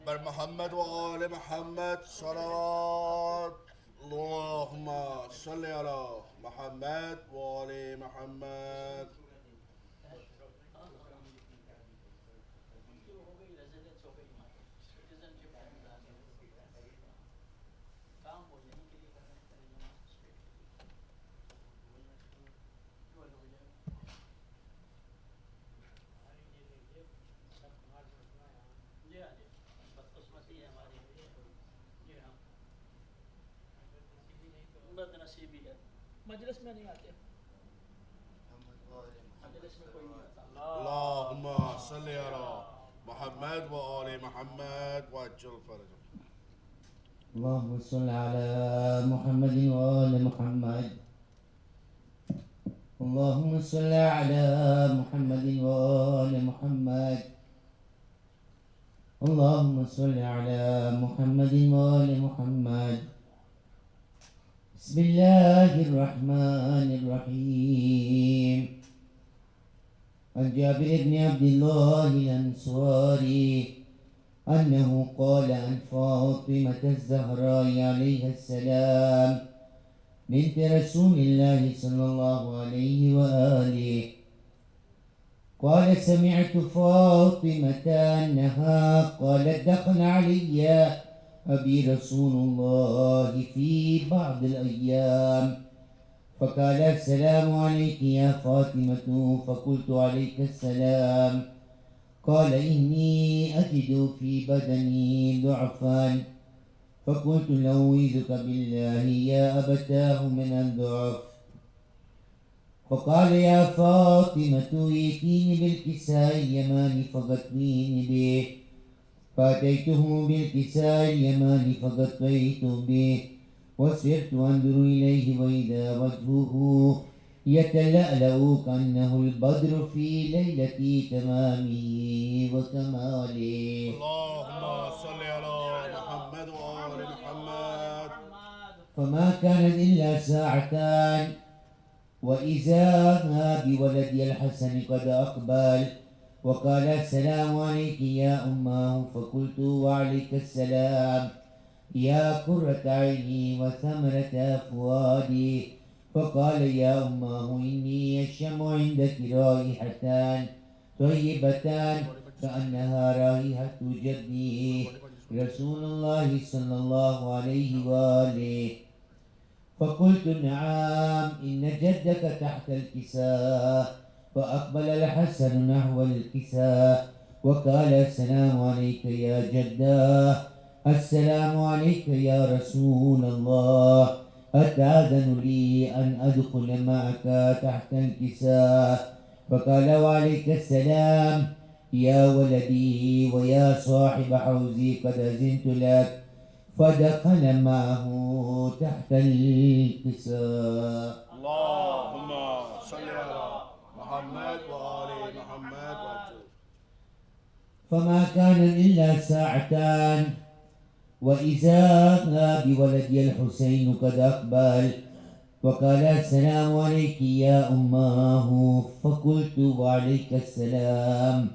بر محمد وآل محمد صلوات. اللهم صل على محمد وآل محمد. مجلس میں نہیں آتے. اللهم صل على محمد وآل محمد وعجل فرجهم. اللهم صل على محمد وآل محمد. اللهم صل على محمد وآل محمد. اللهم صل على محمد وآل محمد. بسم الله الرحمن الرحيم. عن جابر بن عبد الله الأنصاري أنه قال عن فاطمة الزهراء عليها السلام بنت رسول الله صلى الله عليه وآله قال سمعت فاطمة أنها قالت دخل علي أبي رسول الله في بعض الأيام فقال السلام عليك يا فاطمة فقلت عليك السلام. قال إني أجد في بدني ضعفا فقلت نعوذك بالله يا أبتاه من الضعف. فقال يا فاطمة ائتيني بالكساء اليماني فغطيني به. فأتيته بالكساء اليماني فغطيت به وصرت أنظر إليه وإذا وجهه يتلألأ كأنه البدر في ليلة تمامه وكماله. اللهم صل على محمد وآل محمد. فما كانت إلا ساعتان وإذا بولدي الحسن قد أقبل وقال السلام عليك يا أماه فقلت وعليك السلام يا قرة عيني وثمرة فؤادي. فقال يا أماه إني أشم عندك رائحتان طيبتان كأنها رائحة جدي رسول الله صلى الله عليه وآله. فقلت نعم إن جدك تحت الكساء. فأقبل الحسن نحو الكساء وقال السلام عليك يا جداه. السلام عليك يا رسول الله. أتأذن لي أن أدخل معك تحت الكساء؟ فقال وعليك السلام يا ولدي ويا صاحب حوزي قد أذنت لك. فدخل معه تحت الكساء. اللهم صل على محمد وآل محمد وعجل. فما كان إلا ساعتان وإذا بولدي الحسين قد أقبل وقال السلام عليك يا أماه. فقلت وعليك السلام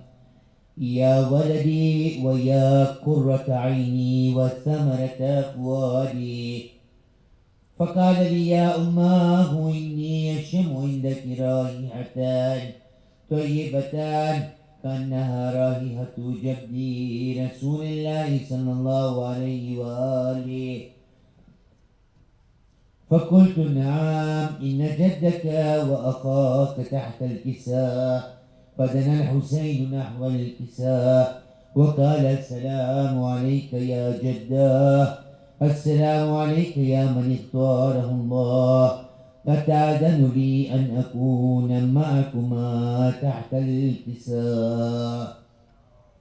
يا ولدي ويا قرة عيني وثمرة فؤادي. فقال لي يا أماه إني أشم عندك رائحتان طيبتان كأنها رائحة جدي رسول الله صلى الله عليه وآله. فقلت نعم إن جدك وأخاك تحت الكساء. فدنا الحسين نحو الكساء وقال السلام عليك يا جداه. السلام عليك يا من اختاره الله. أتأذن لي أن أكون معكما تحت الكساء؟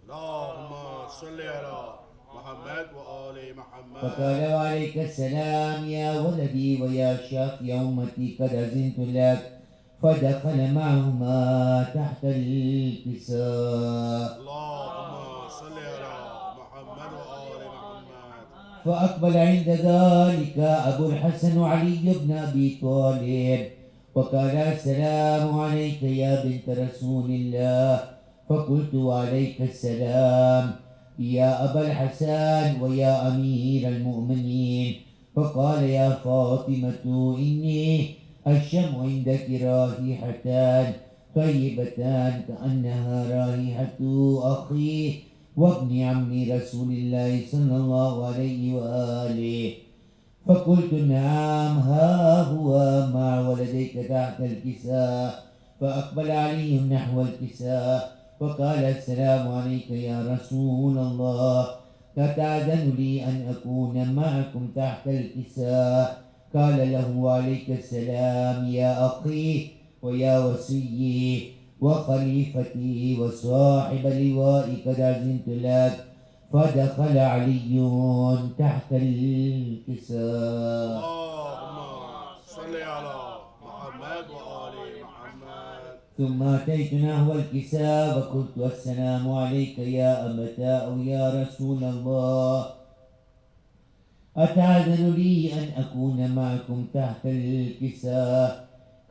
اللهم صل على محمد وآل محمد. فقال وعليك السلام يا ولدي ويا شافي أمتي قد أذنت لك. فدخل معهما تحت الكساء. اللهم صل على محمد وآل محمد. فأقبل عند ذلك أبو الحسن علي بن أبي طالب وقال السلام عليك يا بنت رسول الله. فقلت وعليك السلام. يا أبا الحسن ويا أمير المؤمنين. فقال يا فاطمة إني أشم عندك رائحتان طيبتان كأنها رائحة أخي وابن عم رسول الله صلى الله عليه وآله. فقلت نعم ها هو مع ولديك تحت الكساء. فأقبل علي نحو الكساء فقال السلام عليك يا رسول الله، أتأذن لي أن أكون معكم تحت الكساء؟ قال له عليك السلام يا أخي ويا وصيي وخليفتي وصاحب لوائي قد أذنت لك. فدخل علي تحت الكساء. اللهم صل على محمد وآل محمد. ثم أتيت نحو الكساء وقلت السلام عليك يا أبتاء أو يا رسول الله، أتأذن لي أن أكون معكم تحت الكساء؟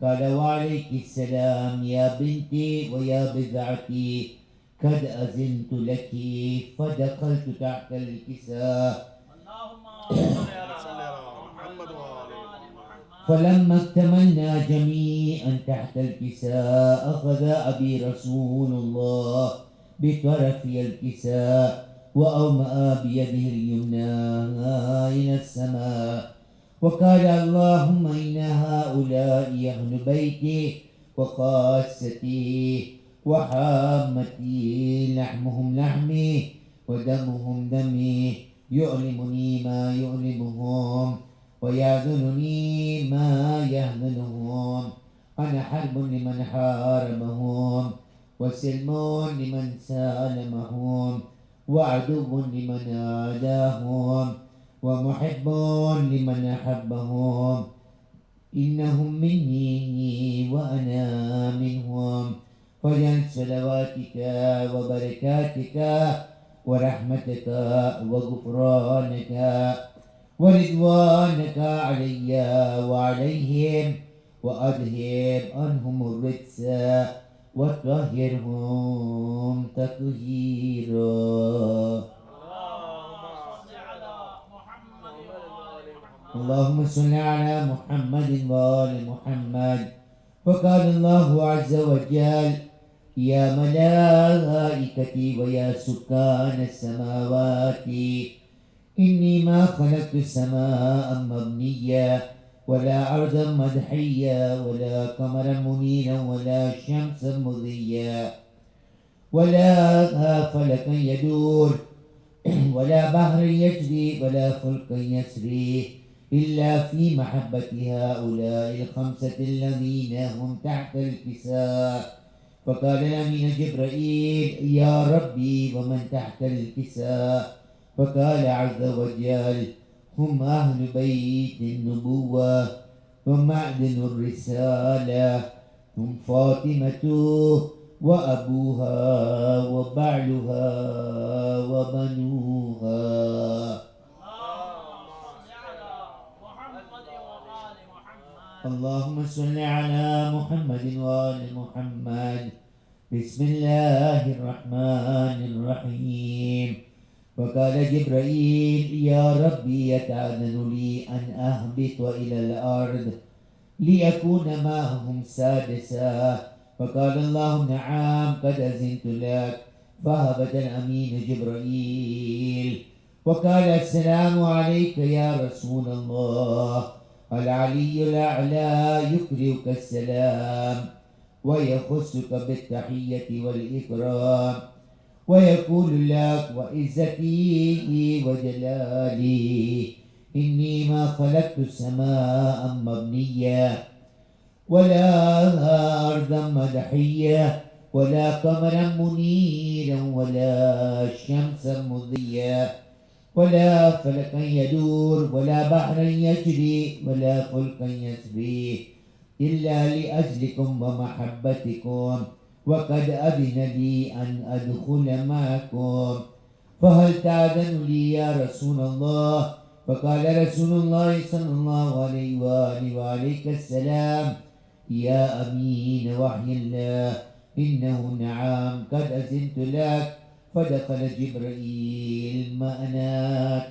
قال وعليك السلام يا بنتي ويا بضعتي قد أذنت لك. فدخلت تحت الكساء اللهم صل صل على على محمد وآل محمد. فلما اكتملنا جميعا تحت الكساء أخذ أبي رسول الله بطرفي الكساء وأومأ بيده اليمنى إلى السماء وقال اللهم إن هؤلاء أهل بيتي وخاصتي وحامتي، لحمهم لحمي ودمهم دمي، يؤلمني ما يؤلمهم ويحزنني ما يحزنهم. أنا حرب لمن حاربهم وسلم لمن سالمهم وعدو لمن عاداهم ومحب لمن أحبهم. إنهم مني وأنا منهم. فجعل صلواتك وبركاتك ورحمتك وغفرانك ورضوانك علي وعليهم وأذهب عنهم الرجس وطهرهم تطهيرا. اللهم صل على محمد وآل محمد. فقال الله عز وجل يا ملائكتي ويا سكان السماوات إني ما خلقت السماء مبنية ولا أرضا مدحية ولا قمرا منيرا ولا شمسا مضيا ولا فلكا يدور ولا بحر يجري ولا فلك يسري إلا في محبة هؤلاء الخمسة الذين هم تحت الكساء. فقال الأمين جبرائيل يا ربي ومن تحت الكساء؟ فقال عز وجل هم أهل بيت النبوة ومعدن الرسالة، هم فاطمة وأبوها وبعلها وبنوها. اللهم صل على محمد وآل محمد. بسم الله الرحمن الرحيم. فقال جبرائيل يا ربي يتأذن لي أن أهبط إلى الأرض ليكون معهم سادسا. فقال الله نعم قد أذنت لك. فهبط الأمين جبرائيل وقال السلام عليك يا رسول الله. العلي الأعلى يكرمك السلام ويخصك بالتحية والإكرام ويقول لك وعزتي وجلالي إني ما خلقت السماء مبنية ولا أرضا مدحية ولا قمرا منيرا ولا شمسا مضيا ولا فلكا يدور ولا بحرا يجري ولا فلكا يسري إلا لأجلكم ومحبتكم، وقد أذن لي أن أدخل معكم. فهل تأذن لي يا رسول الله؟ فقال رسول الله صلى الله عليه وآله وعليك السلام يا أمين وحي الله إنه نعم قد أذنت لك. فدخل جبرائيل معنا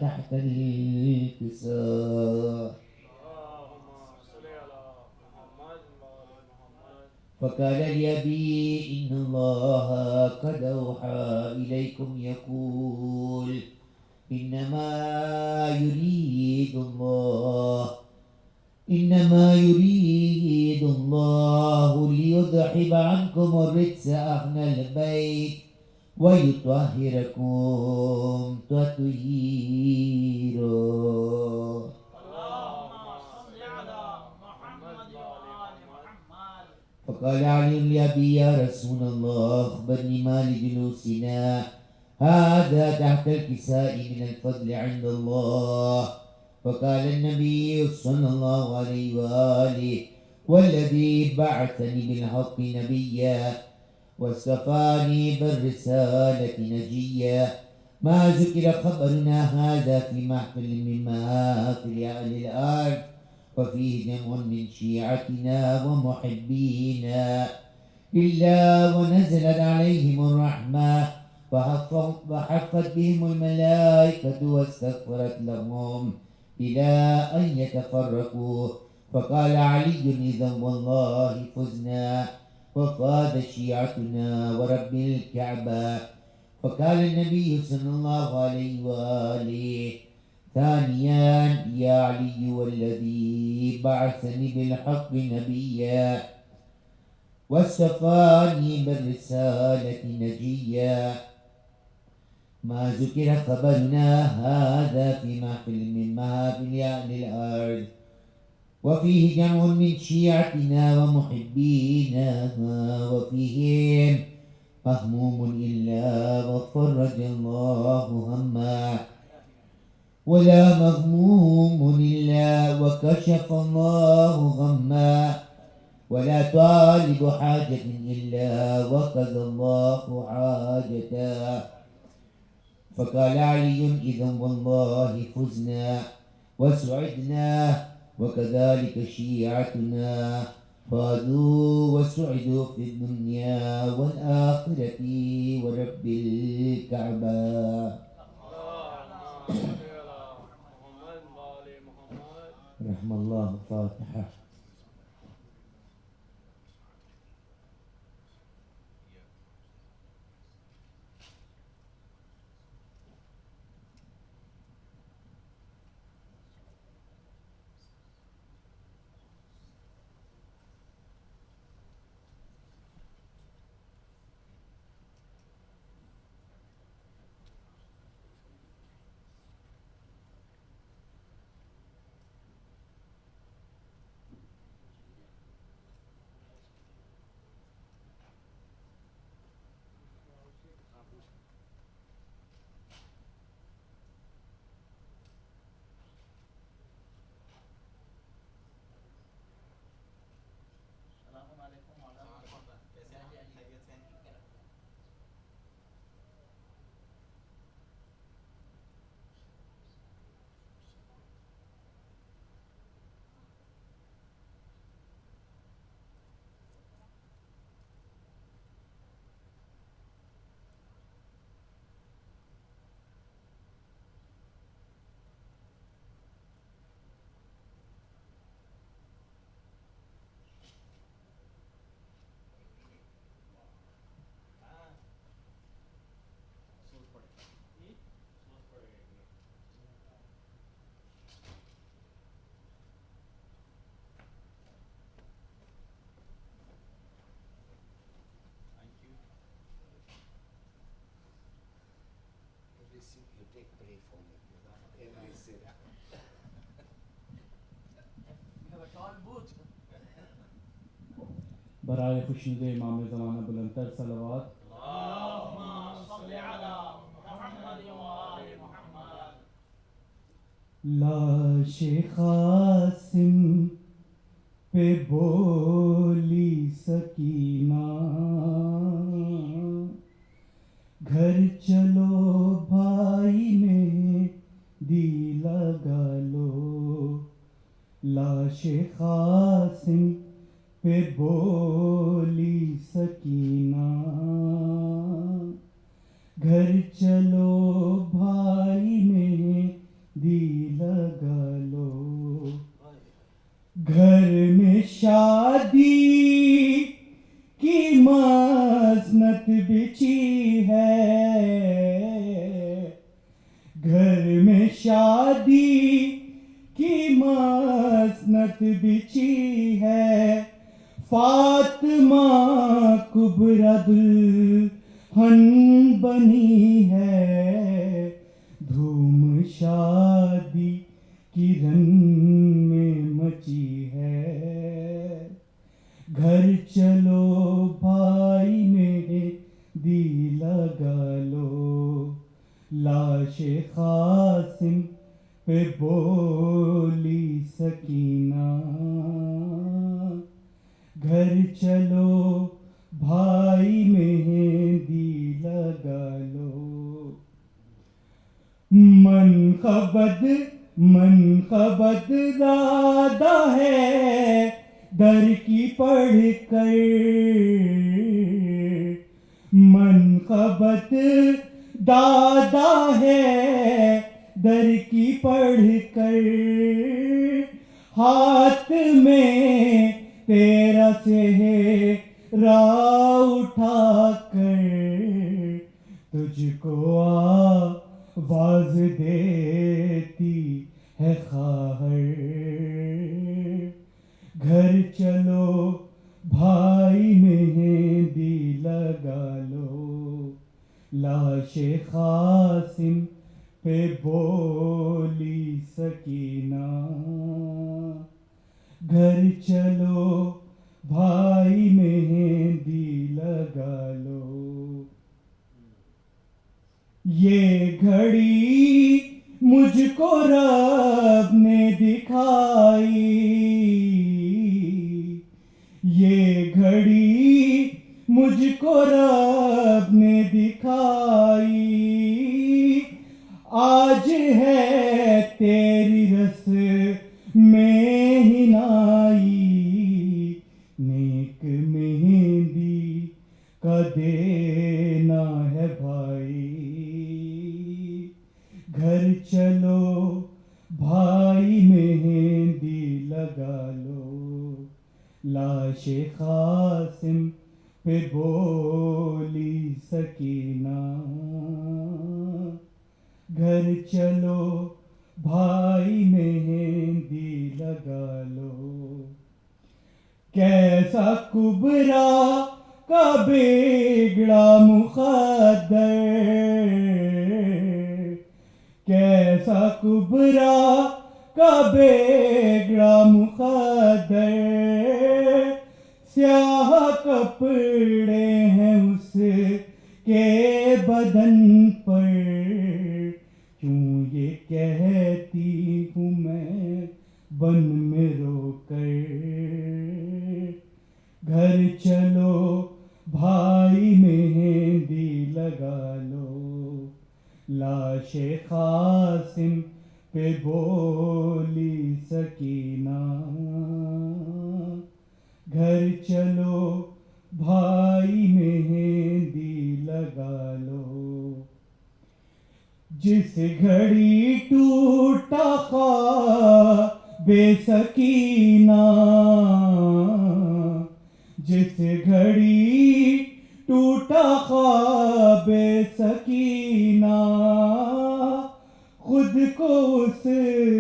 تحت الكساء اللهم صل على محمد وآل محمد. فقال لأبي إن الله قد أوحى إليكم يقول إنما يريد الله ليذهب عنكم الرجس أهل البيت ويطهركم تطهيرا. اللهم صل على محمد وآل محمد. فقال علي لأبي يا رسول الله أخبرني ما لجلوسنا هذا تحت الكساء من الفضل عند الله. فقال النبي صلى الله عليه وآله والذي بعثني بالحق نبيا واصطفاني بالرسالة نجيا ما ذكر خبرنا هذا في محفل من محافل أهل الأرض وفيه جمع من شيعتنا ومحبينا إلا ونزلت عليهم الرحمة وحفت بهم الملائكة واستغفرت لهم إلى أن يتفرقوا. فقال علي إذا والله فزنا وفاز شيعتنا ورب الكعبة. فقال النبي صلى الله عليه وآله ثانيا يا علي والذي بعثني بالحق نبيا واصطفاني بالرسالة نجيا ما ذكر خبرنا هذا في محفل من محافل أهل الأرض وفيه جمع من شيعتنا ومحبينا وفيهم مهموم إلا وفرج الله هما ولا مغموم إلا وكشف الله غما ولا طالب حاجة إلا وقضى الله حاجته. فقال علي إذا والله فزنا وسعدنا وكذلك شيعتنا فازوا وسعدوا في الدنيا والآخرة ورب الكعبة. اللهم صل على محمد وآل محمد. رحم الله الفاتحة. السلام علیکم ورحمۃ اللہ. کیسے ہیں آپ؟ خیریت سے ہیں؟ You take a break for me. And I sit down. You have a tall boot. برائے خوشنود امام زمانہ بلندتر صلوات. اللهم صل على محمد وآل محمد. لاش قاسم پہ بولی سکینہ گھر چلو بھائی میں دی لگا لو. لاش قاسم پہ بولی سکینہ گھر چلو بھائی مہندی لگا لو، گھر میں شادی کی مسنت بچھی ہے، گھر میں شادی کی مسنت بچھی ہے، فاطمہ کبریٰ دلہن بنی ہے، دھوم شادی کی رن میں مچی ہے، گھر چلو بھائی مہندی لگا لو، لاش قاسم پہ بولی سکینہ، گھر چلو بھائی مہندی لگا لو، منقبت زیادہ ہے در کی پڑھ کر، منقبت دادا ہے در کی پڑھ کر، ہاتھ میں تیرا چہرہ اٹھا کر، تجھ کو آواز دیتی ہے خواہر، گھر چلو بھائی مہندی لگا لو، لاش قاسم پہ بولی سکینہ، گھر چلو بھائی مہندی لگا لو، یہ گھڑی مجھ کو رب نے دکھائی، یہ گھڑی مجھ کو رب نے دکھائی، آج ہے تیری رس میں ہنائی، نیک مہندی کا دینا ہے بھائی، گھر چلو بھائی مہندی لگا لو، لاش قاسم پہ بولی سکینہ، گھر چلو بھائی مہندی لگا لو، کیسا کبریٰ کا بگڑا مقدر، کیسا کبریٰ کا بگڑا مقدر، سیاہ کپڑے ہیں اس کے بدن پر، کیوں یہ کہتی ہوں میں بن میں رو کر، گھر چلو بھائی مہندی لگا لو، لاش قاسم پہ بولی سکینہ، گھر چلو بھائی مہندی لگا لو، جس گھڑی ٹوٹا خواب سکینہ، جس گھڑی ٹوٹا خواب سکینہ، خود کو اس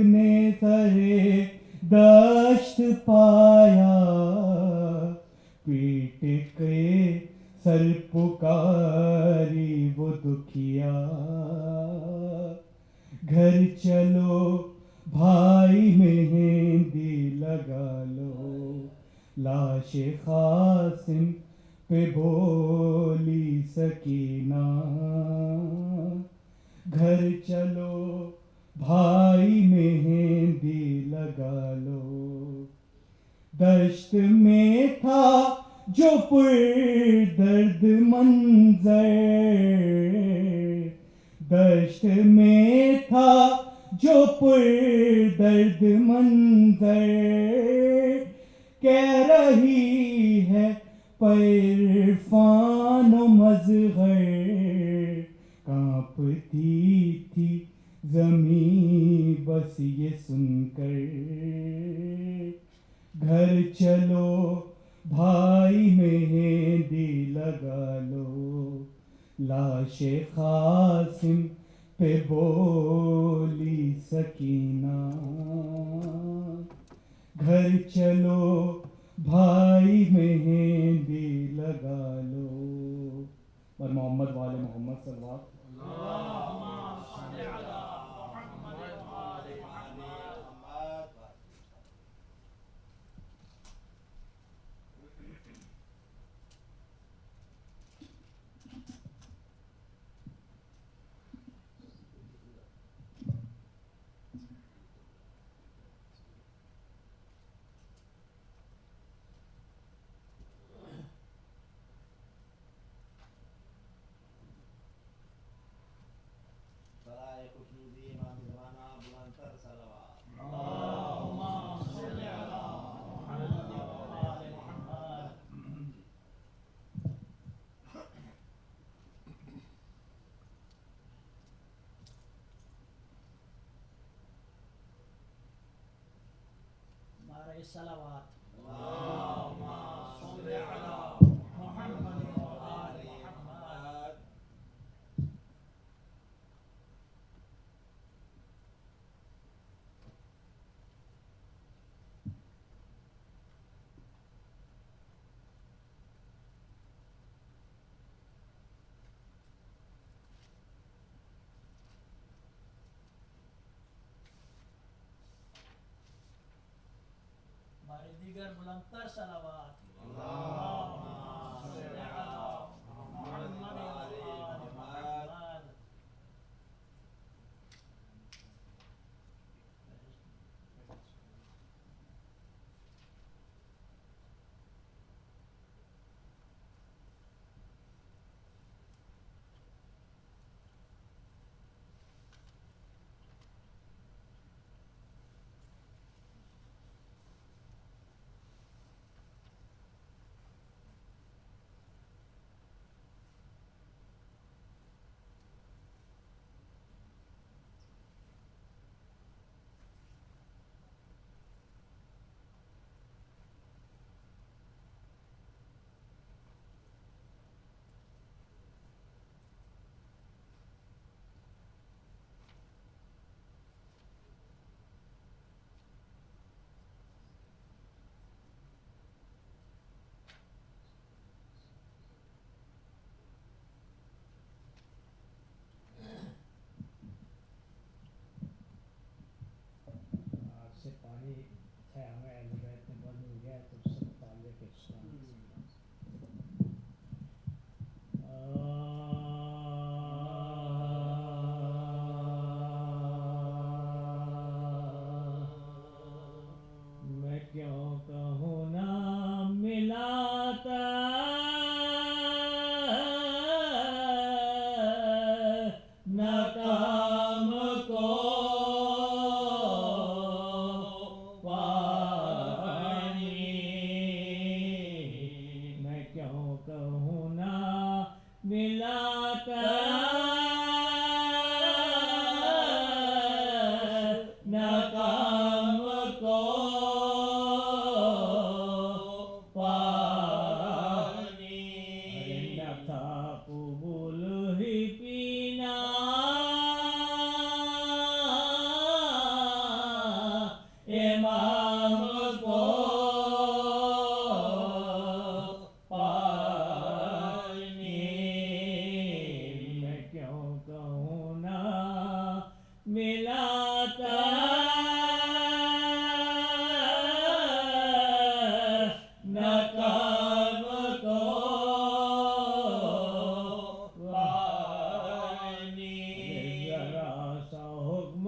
نے سرے دشت پایا، پیٹ کے سر پکاری وہ دکھیا، گھر چلو بھائی مہندی لگا لو، لاش قاسم پہ بولی سکینہ، گھر چلو بھائی مہندی لگا لو، دشت میں تھا جو پر درد منظر، دشت میں تھا جو پر درد منظر، کہہ رہی ہے عرفان و مظہر، دکھتی تھی زمین بس یہ سن کر، گھر چلو بھائی مہندی لگا لو، لاش قاسم پہ بولی سکینہ، گھر چلو بھائی مہندی لگا لو، اور محمد والے محمد صلی اللہ علیہ وسلم۔ اللهم صل على محمد وآل محمد۔ برائے خوشنودی امام زمانہ بلند تر صلوات۔ اللهم صل على محمد وآل محمد۔ نعرہ صلوات۔ اللهم صل على محمد وآل محمد۔ بارے دیگر بلند تر صلوات۔ اللهم صل على محمد وآل محمد۔ آج سے پانی ہے ہمیں اہل بیت میں بند ہو گیا ہے تو سب تعلق اسلام میں کیوں کہوں نہ ملاتا ناکام کو پانی، میں کیوں کہوں نہ ملاتا ناکام کو پانی، نہ تھا قبول ہی پینا امام کو پانی، میں کیوں کہوں نہ ملاتا ناکام کو پانی، ذرا سا حکم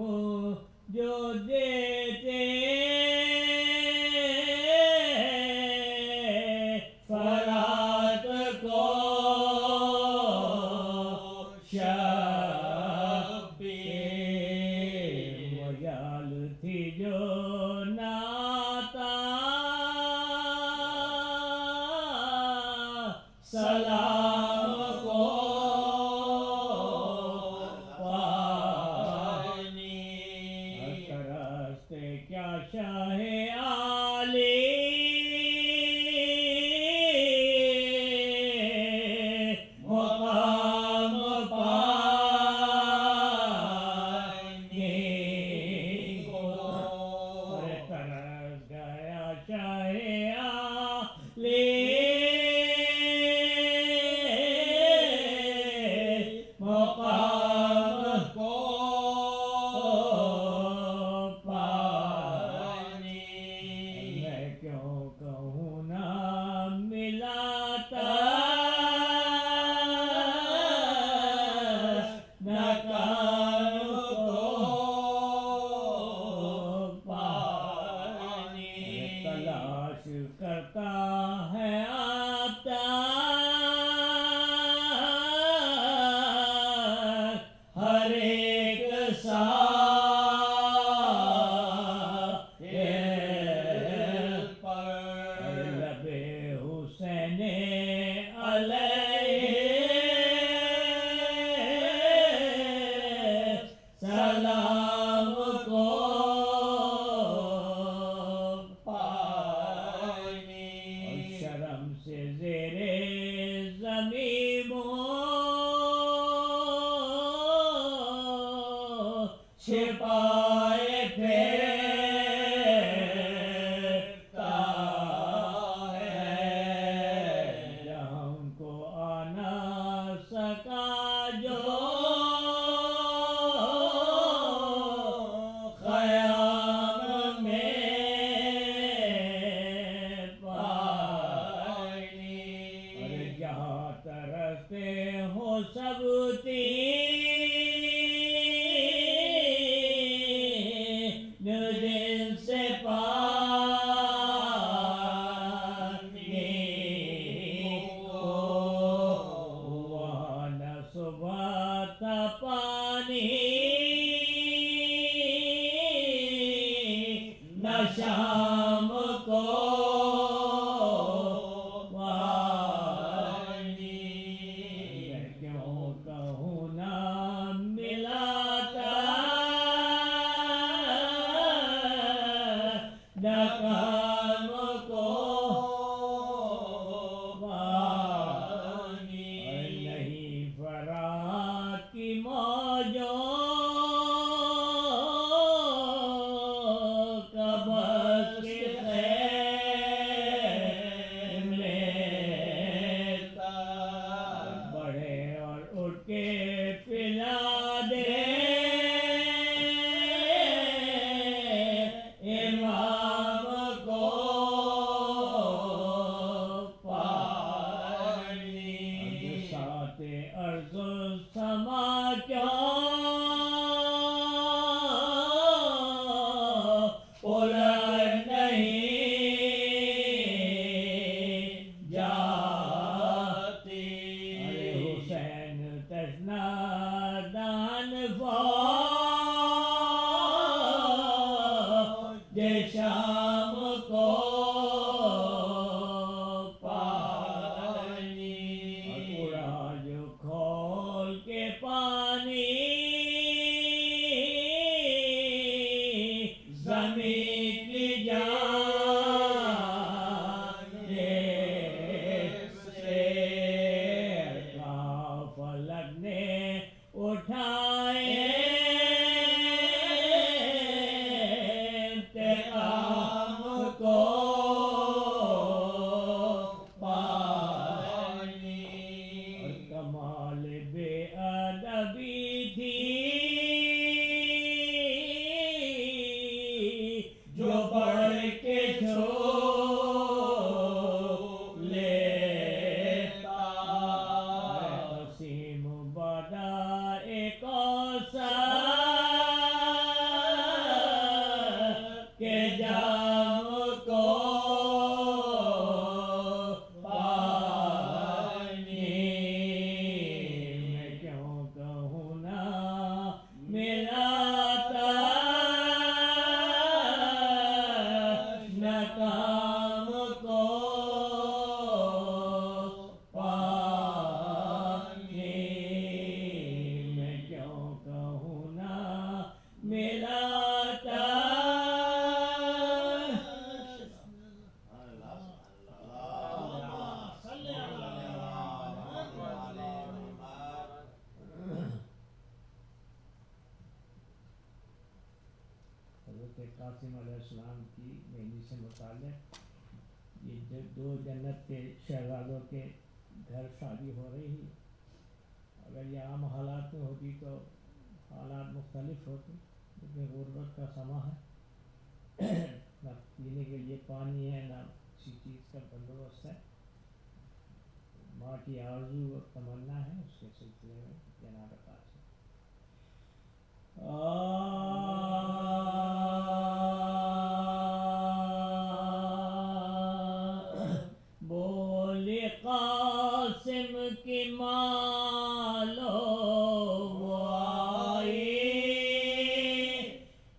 جو دیتے فرات کو شبیر مجال تھی جو ناتا سلام کو مقام کو پانی میں کیوں کہوں نہ ملاتا نہ کام کو پانی تلاش کرتا ہے آتا ہر ایک سائل پر لب حسین علیہ سلام کو پانی اور شرم سے زیر زمین چھپائے پھرتا ہے جہاں ان کو آنا سکا جو خیام میں پانی اور جہاں ترستے ہو سب تین دل سے پانی کو وہاں نہ صبح تھا پانی نہ شام کو پانی میں کیوں کہوں نہ ملاتا نہ کام کو پانی نہیں فرات کی موجوں کا بس کے خیم لیتا بڑھے اور اٹھ کے پلا دے امام کو پانی ساتھ ارض و سما کیوں الٹ نہیں جاتی حسین تشنا دان فوج شام کو پانی اڑا جو کھول کے پانی زمین کی جانب سے کاف لگنے اٹھائے انتقام کو پانی اور کمال بے ادبی تھی جو بڑھ کے چھو لیتا قسیم بدا ایک کے جام کو پانی میں کیوں کہوں نہ ملاتا نہ کام کو پانی میں کیوں کہوں نہ ملاتا حضرت قاسم علیہ السلام کی مہندی سے متعلق یہ دو جنت کے شہزادوں کے گھر شادی ہو رہی ہے. اگر یہ عام حالات ہوتی تو حالات مختلف ہوتے، لیکن غربت کا سما ہے، نہ پینے کے لیے پانی ہے، نہ کسی چیز کا بندوبست ہے۔ ماں کی آرزو اور تمنا ہے، اس کے سلسلے میں جناب قاسم بولے قاسم کی مالو وہ آئی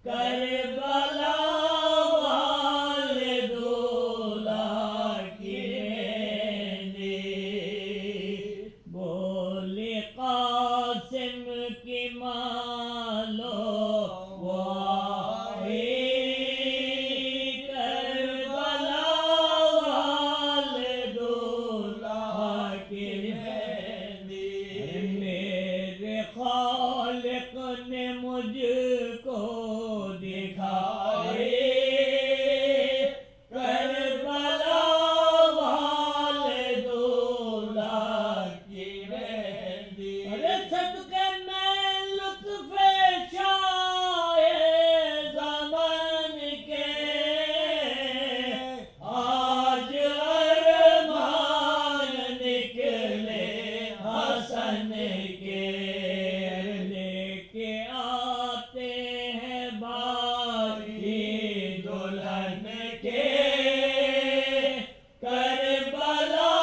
کربلا والے دولہ کی مہندی، بولے قاسم کی مالو وہ آئی کربلا والے دولہ کی مہندی، میرے خالق نے مجھ کو دکھائی کربلا والے دولہ کی مہندی، ارے صدقے میں لطف شاہ زمان کے آج ارمان نکلے حسن کے، لے کے آتے ہیں بھائی دلہن کے کربلا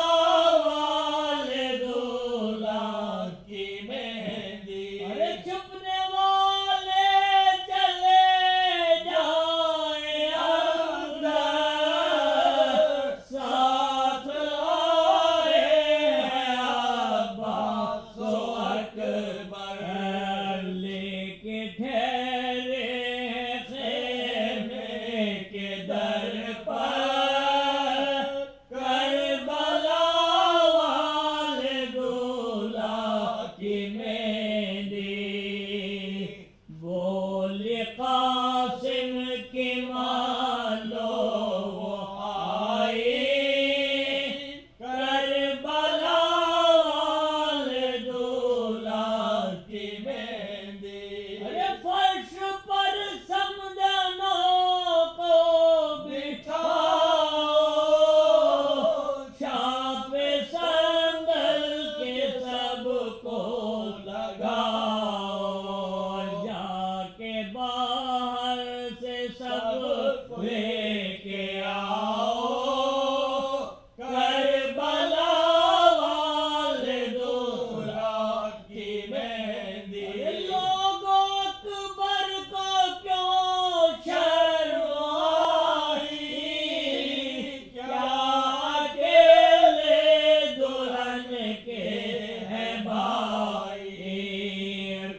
والے دولہ کی مہندی، ارے چھپنے والے چلے جائیں اندر، ساتھ آئے ہیں عباس و اکبر، لے کے ٹھہرے ہیں خیمے کے در پر کربلا والے دولہ کی مہندی، بولے قاسم کی مالو وہ آئی کربلا والے دولہ کی مہندی، ارے فرش پر سمجھنوں کو بٹھاؤ، چھاپ سنگل کے سب کو لگاؤ، جا کے باہر سے سب لے کے آؤ کربلا والے دولہ کی مہندی، لوگوں اکبر کو کیوں شرم آئی، کیا اکیلے دلہن کے ہیں بھائی،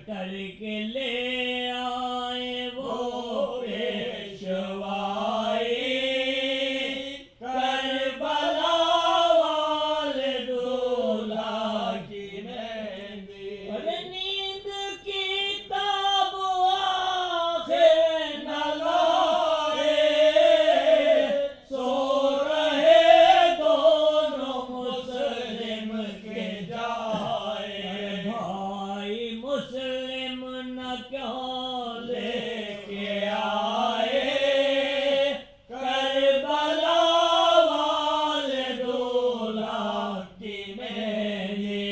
کر کے لے آئے وہ پیشوائی کربلا والے دولہ کی مہندی، ارے نیند کی تاب آنکھیں نہ لائے، سو رہے دونوں مسلم کے جائے، بھائی مسلم نہ کیوں لے کے آئے کربلا والے دولہ کی مہندی،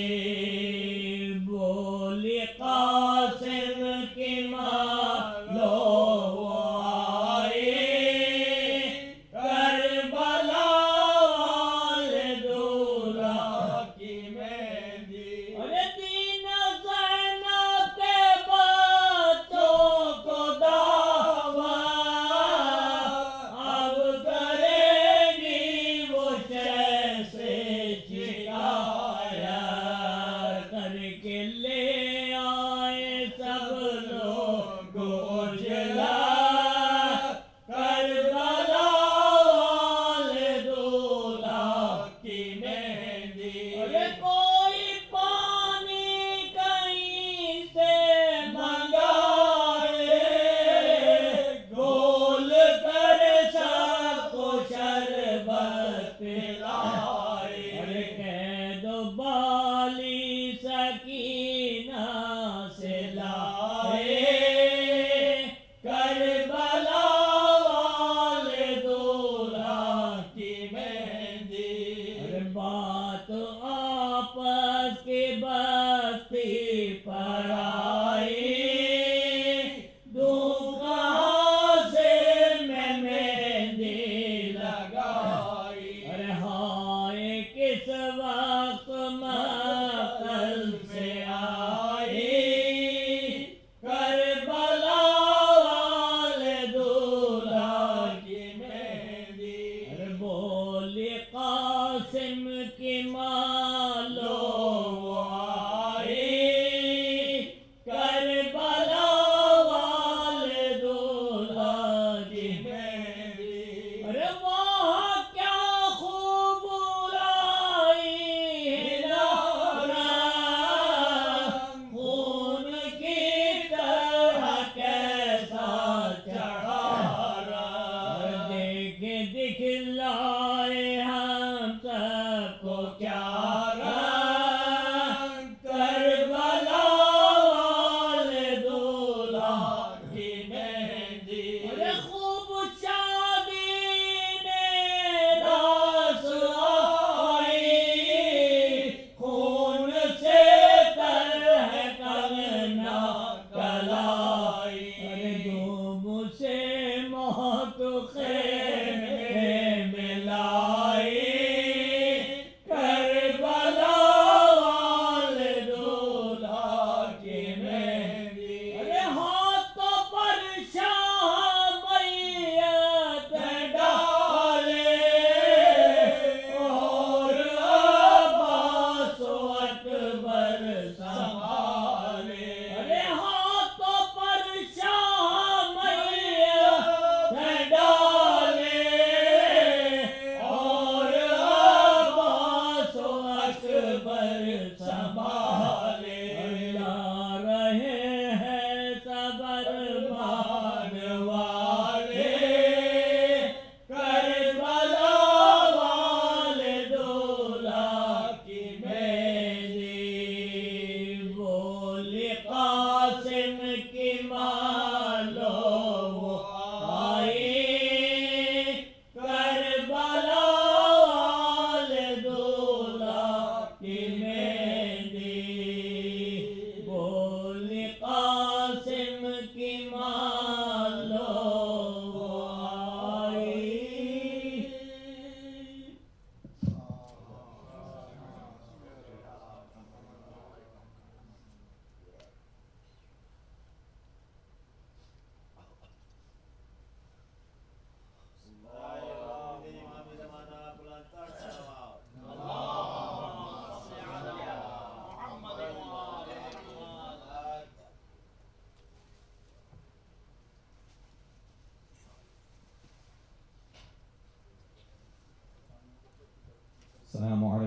بولی قاسم کی مالو وہ آئی کربلا والے دولہ کی مہندی، ارے دین زینب کے بچوں کو دعوت اب کریں گی وہ کیسے شکایت، کر کے لے آئے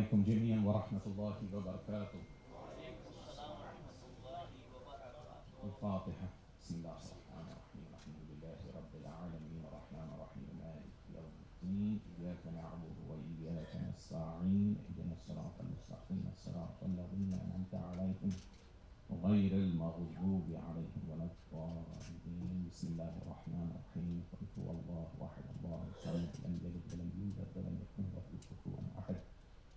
علیکم جميعا ورحمۃ اللہ وبرکاتہ. الفاتحة. بسم الله الرحمن الرحيم. الحمد لله رب العالمين الرحمن الرحيم مالك يوم الدين إياك نعبد وإياك نستعين اهدنا الصراط المستقيم صراط الذين أنعمت عليهم غير المغضوب عليهم ولا الضالين. بسم الله الرحمن الرحيم. قل هو الله أحد الله الصمد لم يلد ولم يولد ولم يكن له كفوا أحد.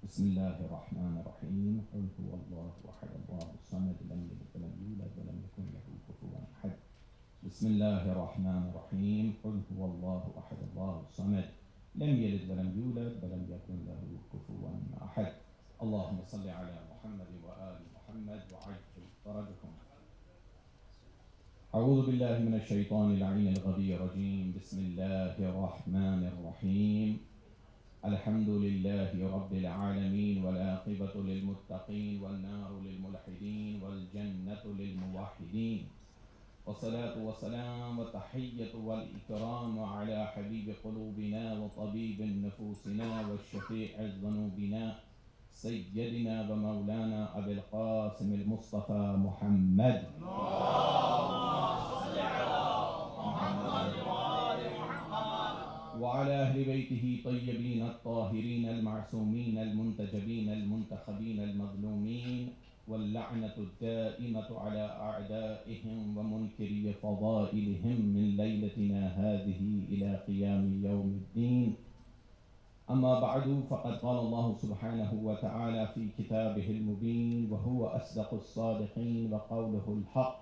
بسم الله الرحمن الرحيم. قل هو الله أحد الله الصمد لم يلد ولم يولد ولم يكن له كفوا أحد. بسم الله الرحمن الرحيم. قل هو الله أحد الله الصمد لم يلد ولم يولد ولم يكن له كفوا أحد. اللهم صل على محمد وآل محمد وعجل فرجهم. أعوذ بالله من الشيطان اللعين الغبي الرجيم. بسم الله الرحمن الرحيم. الحمد لله رب العالمين والعاقبة للمتقين والنار للملحدين والجنة للموحدين والصلاة والسلام والتحية والإكرام على حبيب قلوبنا وطبيب نفوسنا والشفيع ذنوبنا سيدنا ومولانا أبي القاسم المصطفى محمد. وعلى أهل بيته طيبين الطاهرين المعصومين المنتجبين المنتخبين المظلومين واللعنة الدائمة على أعدائهم ومنكري فضائلهم من ليلتنا هذه إلى قيام يوم الدين. أما بعد فقد قال الله سبحانه وتعالى في كتابه المبين وهو أصدق الصادقين وقوله الحق.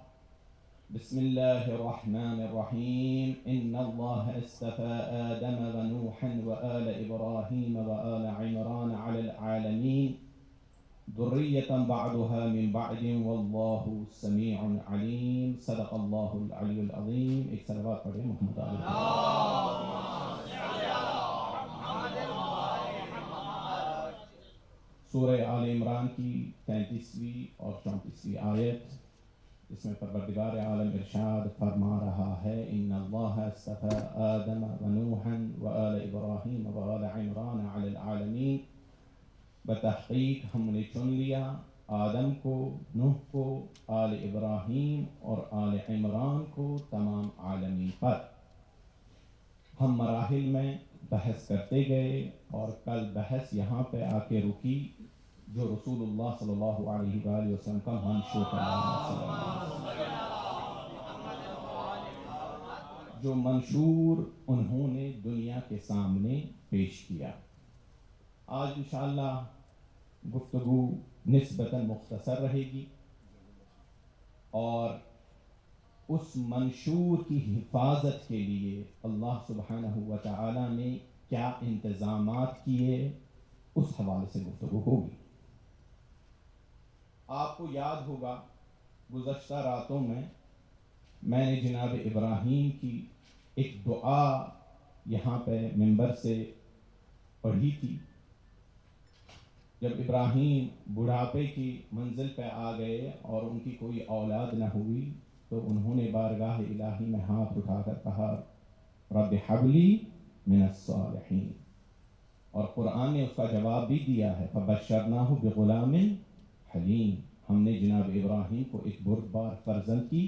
بسم الله الرحمن الرحيم. إن الله اصطفى آدم ونوحا وآل إبراهيم وآل عمران على العالمين ذرية بعضها من بعد والله سميع عليم. صدق الله العلي العظيم. ایک صلوات پڑھیں محمد علیہ. سورہ آل عمران کی 33ویں اور 34ویں آیت، اس میں پروردگار عالم ارشاد فرما رہا ہے ان اللہ اصطفى آدم ونوحا وآل ابراہیم وآل عمران علی العالمین. بتحقیق ہم نے چن لیا آدم کو، نوح کو، آل ابراہیم اور آل عمران کو تمام عالمین پر. ہم مراحل میں بحث کرتے گئے اور کل بحث یہاں پہ آ کے رکی جو رسول اللہ صلی اللہ علیہ وآلہ وسلم کا منشور جو منشور انہوں نے دنیا کے سامنے پیش کیا. آج انشاءاللہ گفتگو نسبتاً مختصر رہے گی اور اس منشور کی حفاظت کے لیے اللہ سبحانہ و تعالی نے کیا انتظامات کیے اس حوالے سے گفتگو ہوگی. آپ کو یاد ہوگا گزشتہ راتوں میں نے جناب ابراہیم کی ایک دعا یہاں پہ منبر سے پڑھی تھی. جب ابراہیم بڑھاپے کی منزل پہ آ گئے اور ان کی کوئی اولاد نہ ہوئی تو انہوں نے بارگاہ الہی میں ہاتھ اٹھا کر کہا رب حب لی من الصالحین، اور قرآن نے اس کا جواب بھی دیا ہے فبشرناہ بغلام حلیم. ہم نے جناب ابراہیم کو ایک بردبار فرزند کی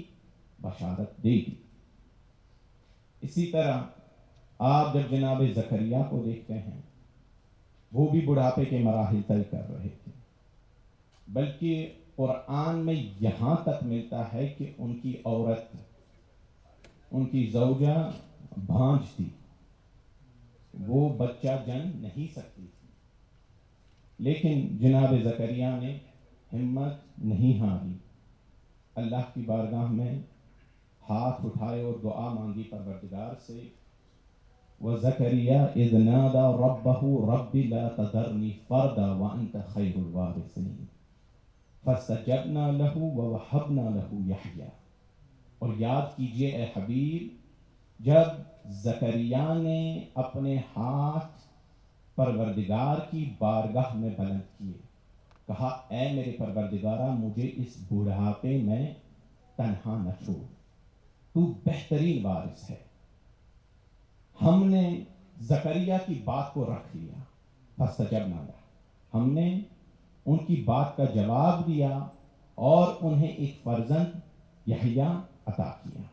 بشارت دے دی. اسی طرح آپ جب جناب زکریا کو دیکھتے ہیں وہ بھی بڑھاپے کے مراحل طے کر رہے تھے، بلکہ قرآن میں یہاں تک ملتا ہے کہ ان کی عورت، ان کی زوجہ بھانج تھی، وہ بچہ جن نہیں سکتی تھی، لیکن جناب زکریا نے ہمت نہیں ہاری، اللہ کی بارگاہ میں ہاتھ اٹھائے اور دعا مانگی پروردگار سے. وَزَكَرِيَّا إِذْ نَادَى رَبَّهُ رَبِّ لَا تَذَرْنِي فَرْدًا وَأَنْتَ خَيْرُ الْوَارِثِينَ فَاسْتَجَبْنَا لَهُ وَوَهَبْنَا لَهُ يَحْيَىٰ. اور یاد کیجئے اے حبیب جب زکریا نے اپنے ہاتھ پروردگار کی بارگاہ میں بلند کیے، کہا اے میرے پروردگارہ مجھے اس بڑھاپے میں تنہا نہ چھوڑ، تو بہترین وارث ہے. ہم نے زکریا کی بات کو رکھ لیا فاستجبنا لہ، ہم نے ان کی بات کا جواب دیا اور انہیں ایک فرزند یحییٰ عطا کیا.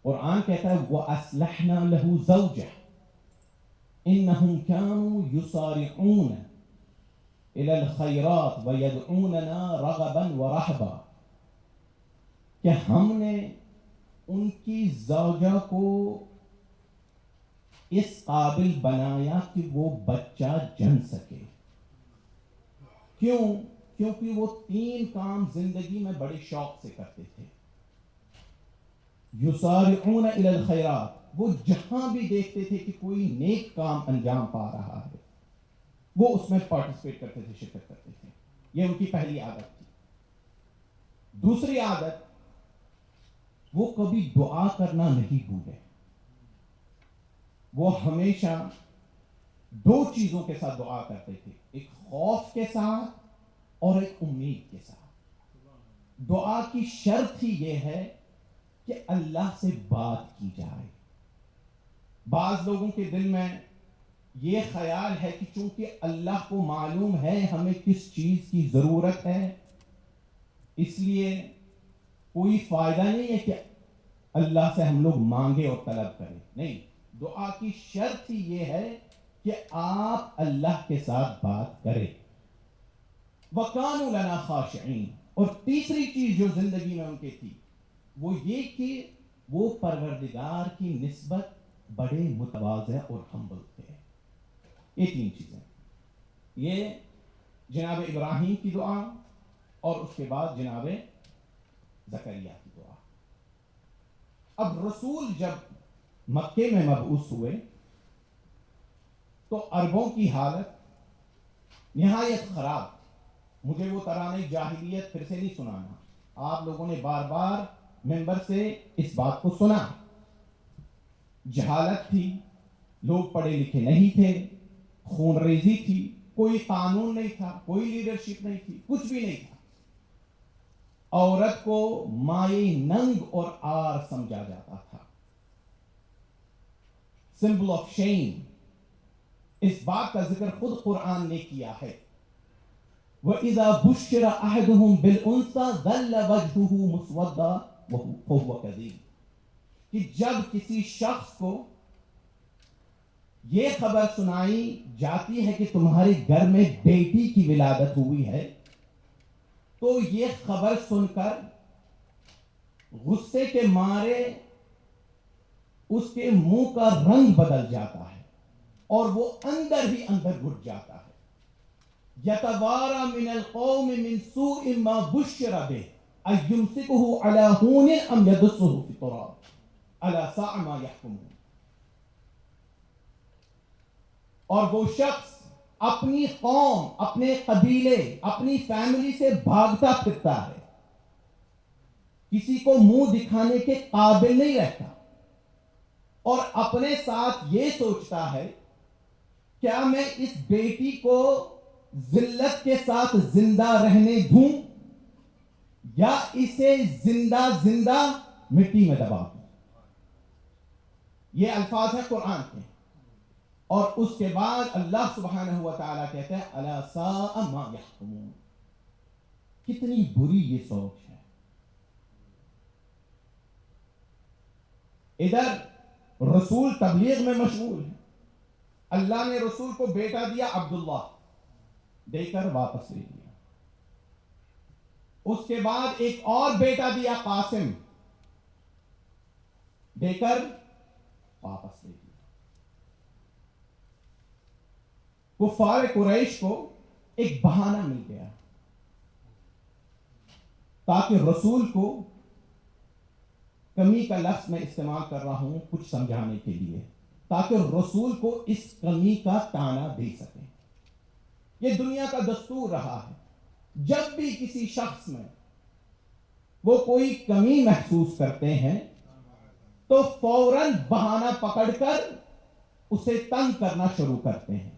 قرآن کہتا ہے وَأَصْلَحْنَا لَهُ زَوْجَهُ إِنَّهُمْ كَانُوا يُسَارِعُونَ إِلَى الْخَيْرَاتِ وَيَدْعُونَنَا رَغَبًا وَرَهْبًا، کہ ہم نے ان کی زوجہ کو اس قابل بنایا کہ وہ بچہ جن سکے. کیوں؟ کیونکہ وہ 3 کام زندگی میں بڑے شوق سے کرتے تھے. یسارعون الی الخیرات، وہ جہاں بھی دیکھتے تھے کہ کوئی نیک کام انجام پا رہا ہے وہ اس میں پارٹیسپیٹ کرتے تھے، شرکت کرتے تھے. یہ ان کی پہلی عادت تھی. دوسری عادت، وہ کبھی دعا کرنا نہیں بھولے. وہ ہمیشہ 2 چیزوں کے ساتھ دعا کرتے تھے، ایک خوف کے ساتھ اور ایک امید کے ساتھ. دعا کی شرط ہی یہ ہے کہ اللہ سے بات کی جائے. بعض لوگوں کے دل میں یہ خیال ہے کہ چونکہ اللہ کو معلوم ہے ہمیں کس چیز کی ضرورت ہے، اس لیے کوئی فائدہ نہیں ہے کہ اللہ سے ہم لوگ مانگے اور طلب کریں. نہیں، دعا کی شرط ہی یہ ہے کہ آپ اللہ کے ساتھ بات کریں. وَكَانُوا لَنَا خَاشِعِينَ. اور تیسری چیز جو زندگی میں ان کے تھی وہ یہ کہ وہ پروردگار کی نسبت بڑے متواضع اور ہمبل تھے. یہ 3 چیزیں، یہ جناب ابراہیم کی دعا اور اس کے بعد جناب زکریا کی دعا. اب رسول جب مکے میں مبعوث ہوئے تو عربوں کی حالت نہایت خراب. مجھے وہ ترانے جاہلیت پھر سے نہیں سنانا، آپ لوگوں نے بار بار ممبر سے اس بات کو سنا. جہالت تھی، لوگ پڑھے لکھے نہیں تھے، خون ریزی تھی، کوئی قانون نہیں تھا، کوئی لیڈرشپ نہیں تھی، کچھ بھی نہیں تھا. عورت کو مائے ننگ اور آر سمجھا جاتا تھا، سمبل آف شیم. اس بات کا ذکر خود قرآن نے کیا ہے. وَإِذَا بُشِّرَ أَحَدُهُمْ بِالْأُنثَىٰ ظَلَّ وَجْهُهُ مُسْوَدًّا وَهُوَ كَظِيمٌ، کہ جب کسی شخص کو یہ خبر سنائی جاتی ہے کہ تمہارے گھر میں بیٹی کی ولادت ہوئی ہے تو یہ خبر سن کر غصے کے مارے اس کے منہ کا رنگ بدل جاتا ہے اور وہ اندر ہی اندر گھٹ جاتا ہے. یتوارا من القوم من سوء ما بشر به ایمسکه علی ہون ام یدسه فی التراب الا ساء ما یحکمون. اور وہ شخص اپنی قوم، اپنے قبیلے، اپنی فیملی سے بھاگتا پھرتا ہے، کسی کو منہ دکھانے کے قابل نہیں رہتا اور اپنے ساتھ یہ سوچتا ہے کیا میں اس بیٹی کو ذلت کے ساتھ زندہ رہنے دوں یا اسے زندہ زندہ مٹی میں دبا دوں. یہ الفاظ ہیں قرآن کے. اور اس کے بعد اللہ سبحانہ و تعالیٰ کہتے ہیں الا ساء ما یحکمون، کتنی بری یہ سوچ ہے. ادھر رسول تبلیغ میں مشغول ہے، اللہ نے رسول کو بیٹا دیا عبداللہ، دے کر واپس لے لیا. اس کے بعد ایک اور بیٹا دیا قاسم، دے کر واپس لے لیا. کفار قریش کو ایک بہانہ مل گیا تاکہ رسول کو، کمی کا لفظ میں استعمال کر رہا ہوں کچھ سمجھانے کے لیے، تاکہ رسول کو اس کمی کا تانا دے سکیں. یہ دنیا کا دستور رہا ہے، جب بھی کسی شخص میں وہ کوئی کمی محسوس کرتے ہیں تو فوراً بہانہ پکڑ کر اسے تنگ کرنا شروع کرتے ہیں.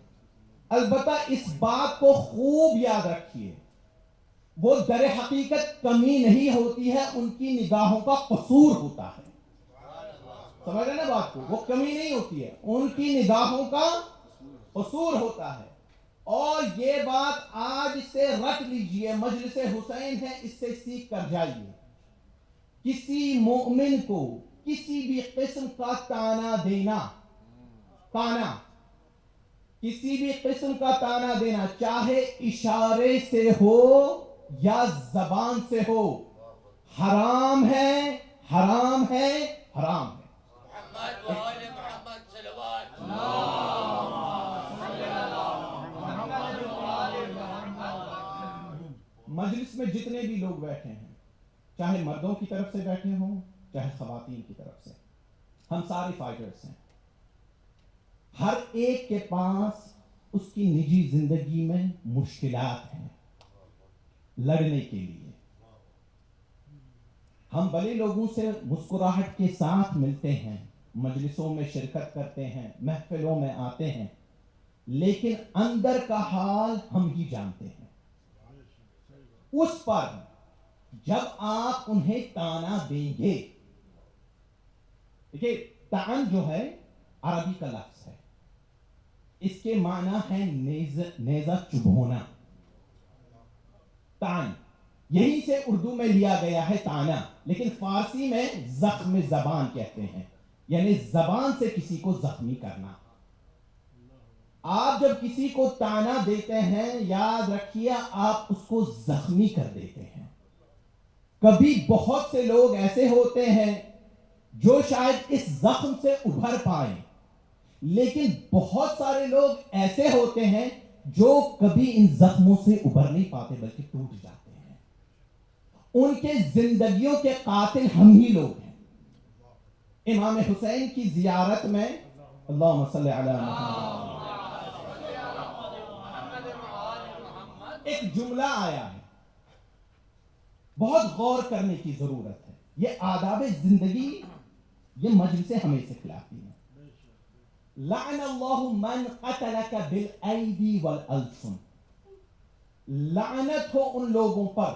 البتہ اس بات کو خوب یاد رکھیے، وہ در حقیقت کمی نہیں ہوتی ہے، ان کی نگاہوں کا قصور ہوتا ہے. سمجھ رہے نا بات کو؟ وہ کمی نہیں ہوتی ہے، ان کی نگاہوں کا قصور ہوتا ہے. اور یہ بات آج سے رکھ لیجئے، مجلس حسین ہے، اس سے سیکھ کر جائیے. کسی مومن کو کسی بھی قسم کا تانا دینا، کسی بھی قسم کا تانا دینا، چاہے اشارے سے ہو یا زبان سے ہو، حرام ہے، حرام ہے، حرام ہے. محمد و آل محمد صلوات. مجلس میں جتنے بھی لوگ بیٹھے ہیں، چاہے مردوں کی طرف سے بیٹھے ہوں چاہے خواتین کی طرف سے، ہم سارے فائٹرز ہیں. ہر ایک کے پاس اس کی نجی زندگی میں مشکلات ہیں لڑنے کے لیے. ہم بڑے لوگوں سے مسکراہٹ کے ساتھ ملتے ہیں، مجلسوں میں شرکت کرتے ہیں، محفلوں میں آتے ہیں، لیکن اندر کا حال ہم ہی جانتے ہیں. اس پر جب آپ انہیں تانا دیں گے، دیکھیے تان جو ہے عربی کا لفظ ہے، اس کے معنی ہے نیزہ چبھونا. تان یہی سے اردو میں لیا گیا ہے تانا، لیکن فارسی میں زخم زبان کہتے ہیں، یعنی زبان سے کسی کو زخمی کرنا. آپ جب کسی کو تانا دیتے ہیں، یاد رکھیے آپ اس کو زخمی کر دیتے ہیں. کبھی بہت سے لوگ ایسے ہوتے ہیں جو شاید اس زخم سے ابھر پائیں، لیکن بہت سارے لوگ ایسے ہوتے ہیں جو کبھی ان زخموں سے ابھر نہیں پاتے بلکہ ٹوٹ جاتے ہیں. ان کے زندگیوں کے قاتل ہم ہی لوگ ہیں. امام حسین کی زیارت میں اللہم صلی علی محمد ایک جملہ آیا ہے، بہت غور کرنے کی ضرورت ہے. یہ آداب زندگی یہ مجلس ہمیں سکھلاتی ہیں. لعن اللہ من قتلک بالایدی والالسن، لعنت ہو ان لوگوں پر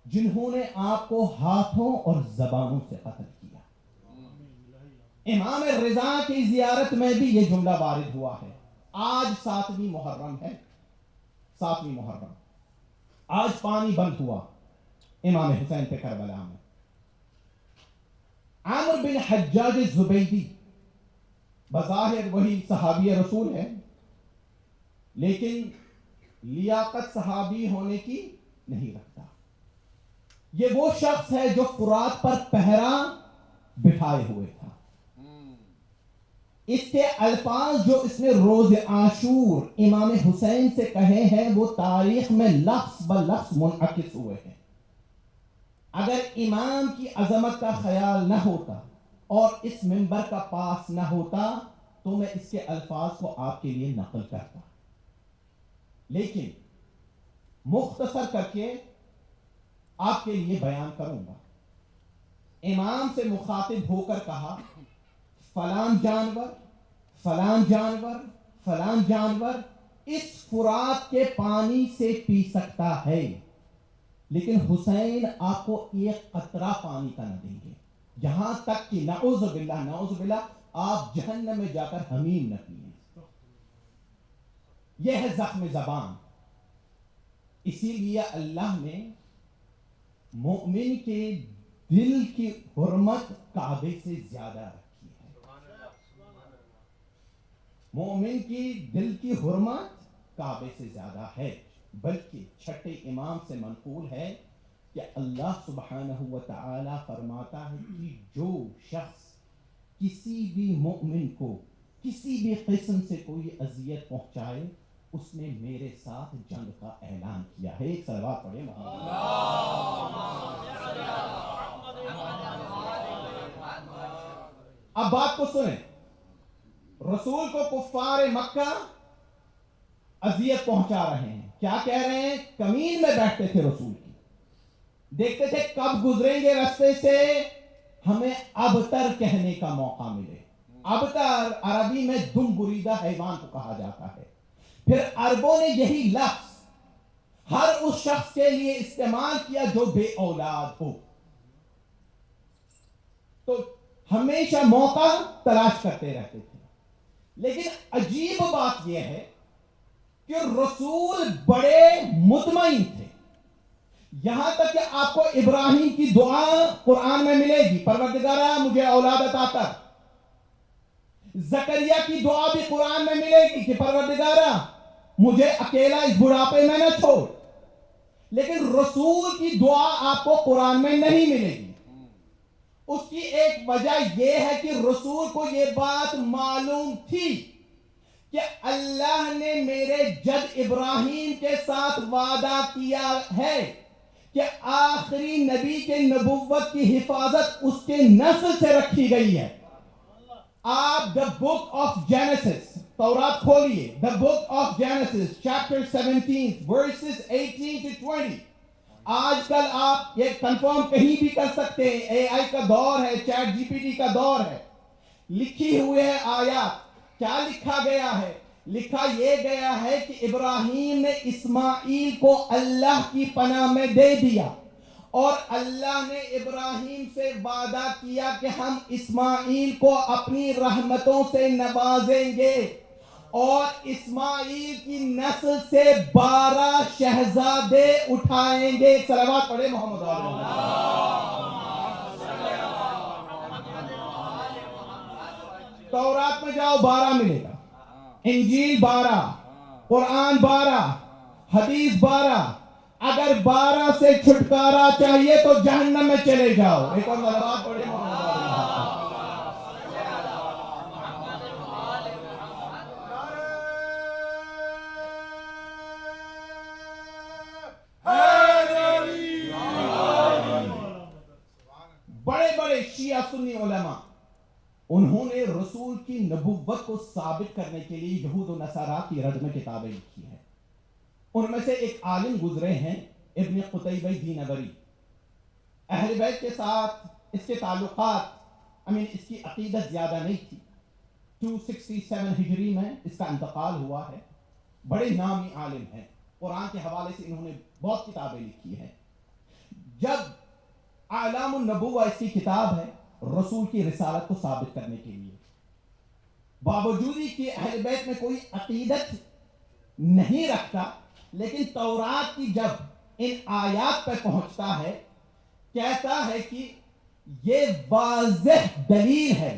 جنہوں نے آپ کو ہاتھوں اور زبانوں سے قتل کیا. امام رضا کی زیارت میں بھی یہ جملہ وارد ہوا ہے. آج 7ویں محرم ہے، 7ویں محرم، آج پانی بند ہوا امام حسین پہ کربلا میں. عامر بن حجاج الزبیدی بظاہر وہی صحابی رسول ہے، لیکن لیاقت صحابی ہونے کی نہیں رکھتا. یہ وہ شخص ہے جو فرات پر پہرا بٹھائے ہوئے تھا. اس کے الفاظ جو اس نے روز عاشور امام حسین سے کہے ہیں وہ تاریخ میں لفظ بلفظ منعکس ہوئے ہیں. اگر امام کی عظمت کا خیال نہ ہوتا اور اس منبر کا پاس نہ ہوتا تو میں اس کے الفاظ کو آپ کے لیے نقل کرتا، لیکن مختصر کر کے آپ کے لیے بیان کروں گا. امام سے مخاطب ہو کر کہا فلان جانور، فلان جانور، فلان جانور اس فرات کے پانی سے پی سکتا ہے، لیکن حسین آپ کو ایک قطرہ پانی کا نہ دیں گے، جہاں تک کہ نعوذ باللہ نعوذ باللہ آپ جہنم میں جا کر حمیم نہ پیئیں. یہ ہے زخم زبان. اسی لیے اللہ نے مومن کے دل کی حرمت کعبے سے زیادہ رکھی ہے. مومن کی دل کی حرمت کعبے سے زیادہ ہے، بلکہ چھٹے امام سے منقول ہے کہ اللہ سبحانہ و تعالی فرماتا ہے کہ جو شخص کسی بھی مومن کو کسی بھی قسم سے کوئی اذیت پہنچائے اس نے میرے ساتھ جنگ کا اعلان کیا ہے. ایک صلوات پڑھیں محمد. اب بات کو سنیں، رسول کو کفار مکہ اذیت پہنچا رہے ہیں. کیا کہہ رہے ہیں؟ کمین میں بیٹھتے تھے رسول کی، دیکھتے تھے کب گزریں گے رستے سے ہمیں ابتر کہنے کا موقع ملے. ابتر عربی میں دم بریدہ حیوان کو کہا جاتا ہے. پھر عربوں نے یہی لفظ ہر اس شخص کے لیے استعمال کیا جو بے اولاد ہو. تو ہمیشہ موقع تلاش کرتے رہتے تھے. لیکن عجیب بات یہ ہے کہ کہ رسول بڑے مطمئن تھے، یہاں تک کہ آپ کو ابراہیم کی دعا قرآن میں ملے گی، پروردگارا مجھے اولاد عطا کر۔ زکریا کی دعا بھی قرآن میں ملے گی کہ پروردگارا مجھے اکیلا اس بڑھاپے میں نہ چھوڑ۔ لیکن رسول کی دعا آپ کو قرآن میں نہیں ملے گی۔ اس کی ایک وجہ یہ ہے کہ رسول کو یہ بات معلوم تھی کہ اللہ نے میرے جد ابراہیم کے ساتھ وعدہ کیا ہے کہ آخری نبی کے نبوت کی حفاظت اس کے نسل سے رکھی گئی ہے۔ آپ دا بک آف جینیسس، تورات کھولیے، the book of Genesis chapter 17 verses 18 to 20۔ آج کل آپ یہ کنفرم کہیں بھی کر سکتے ہیں، اے آئی کا دور ہے، چیٹ جی پی ٹی کا دور ہے۔ لکھی ہوئے ہے آیات، کیا لکھا گیا ہے؟ لکھا یہ گیا ہے کہ ابراہیم نے اسماعیل کو اللہ کی پناہ میں دے دیا، اور اللہ نے ابراہیم سے وعدہ کیا کہ ہم اسماعیل کو اپنی رحمتوں سے نوازیں گے، اور اسماعیل کی نسل سے 12 شہزادے اٹھائیں گے۔ صلوات پڑھے محمد تورات میں جاؤ 12 ملے گا، انجیل 12، قرآن 12، حدیث 12۔ اگر 12 سے چھٹکارا چاہیے تو جہنم میں چلے جاؤ۔ ایک اور صلوات پڑھے محمد بڑے بڑے شیعہ سنی علماء، انہوں نے رسول کی نبوت کو ثابت کرنے کے لیے یہود و نصارہ کی رد میں کتابیں لکھی ہیں۔ ان میں سے ایک عالم گزرے ہیں ابن قتیبہ دینوری۔ اہل بیت کے ساتھ اس کے تعلقات، اس کی عقیدت زیادہ نہیں تھی۔ 267 ہجری میں اس کا انتقال ہوا ہے۔ بڑے نامی عالم ہیں، قرآن کے حوالے سے انہوں نے بہت کتابیں لکھی ہیں۔ جب اعلام النبوہ اس کی کتاب ہے رسول کی رسالت کو ثابت کرنے کے لیے، باوجود کہ اہل بیت میں کوئی عقیدت نہیں رکھتا، لیکن تورات کی جب ان آیات پہ پہنچتا ہے، کہتا ہے کہ یہ واضح دلیل ہے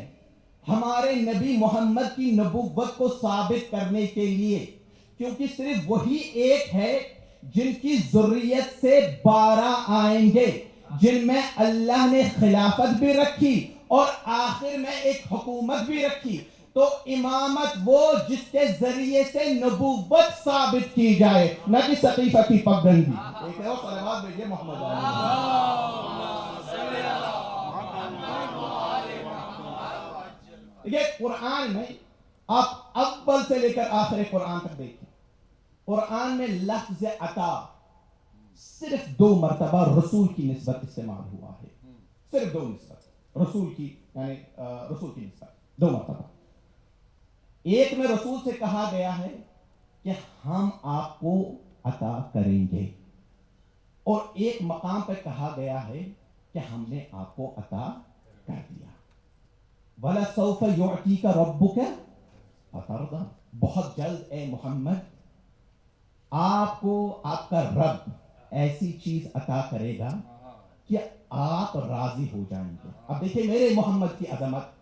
ہمارے نبی محمد کی نبوت کو ثابت کرنے کے لیے، کیونکہ صرف وہی ایک ہے جن کی ذریت سے 12 آئیں گے، جن میں اللہ نے خلافت بھی رکھی اور آخر میں ایک حکومت بھی رکھی۔ تو امامت وہ جس کے ذریعے سے نبوت ثابت کی جائے، نہ کہ سقیفہ کی پگڈنڈی۔ ایک اور صلوات بھیجئے محمد یہ قرآن میں آپ اول سے لے کر آخر قرآن تک دیکھیں، قرآن میں لفظ عطا صرف 2 مرتبہ رسول کی نسبت استعمال ہوا ہے، صرف 2 نسبت رسول کی، یعنی رسول کی نسبت 2 مرتبہ۔ ایک میں رسول سے کہا گیا ہے کہ ہم آپ کو عطا کریں گے، اور ایک مقام پہ کہا گیا ہے کہ ہم نے آپ کو عطا کر دیا۔ وَلَسَوْفَ يُعْتِيكَ رَبُّكَ فَتَرْضَىٰ، بہت جلد اے محمد آپ کو آپ کا رب ایسی چیز عطا کرے گا کہ آپ راضی ہو جائیں گے۔ اب دیکھیں میرے محمد کی عظمت،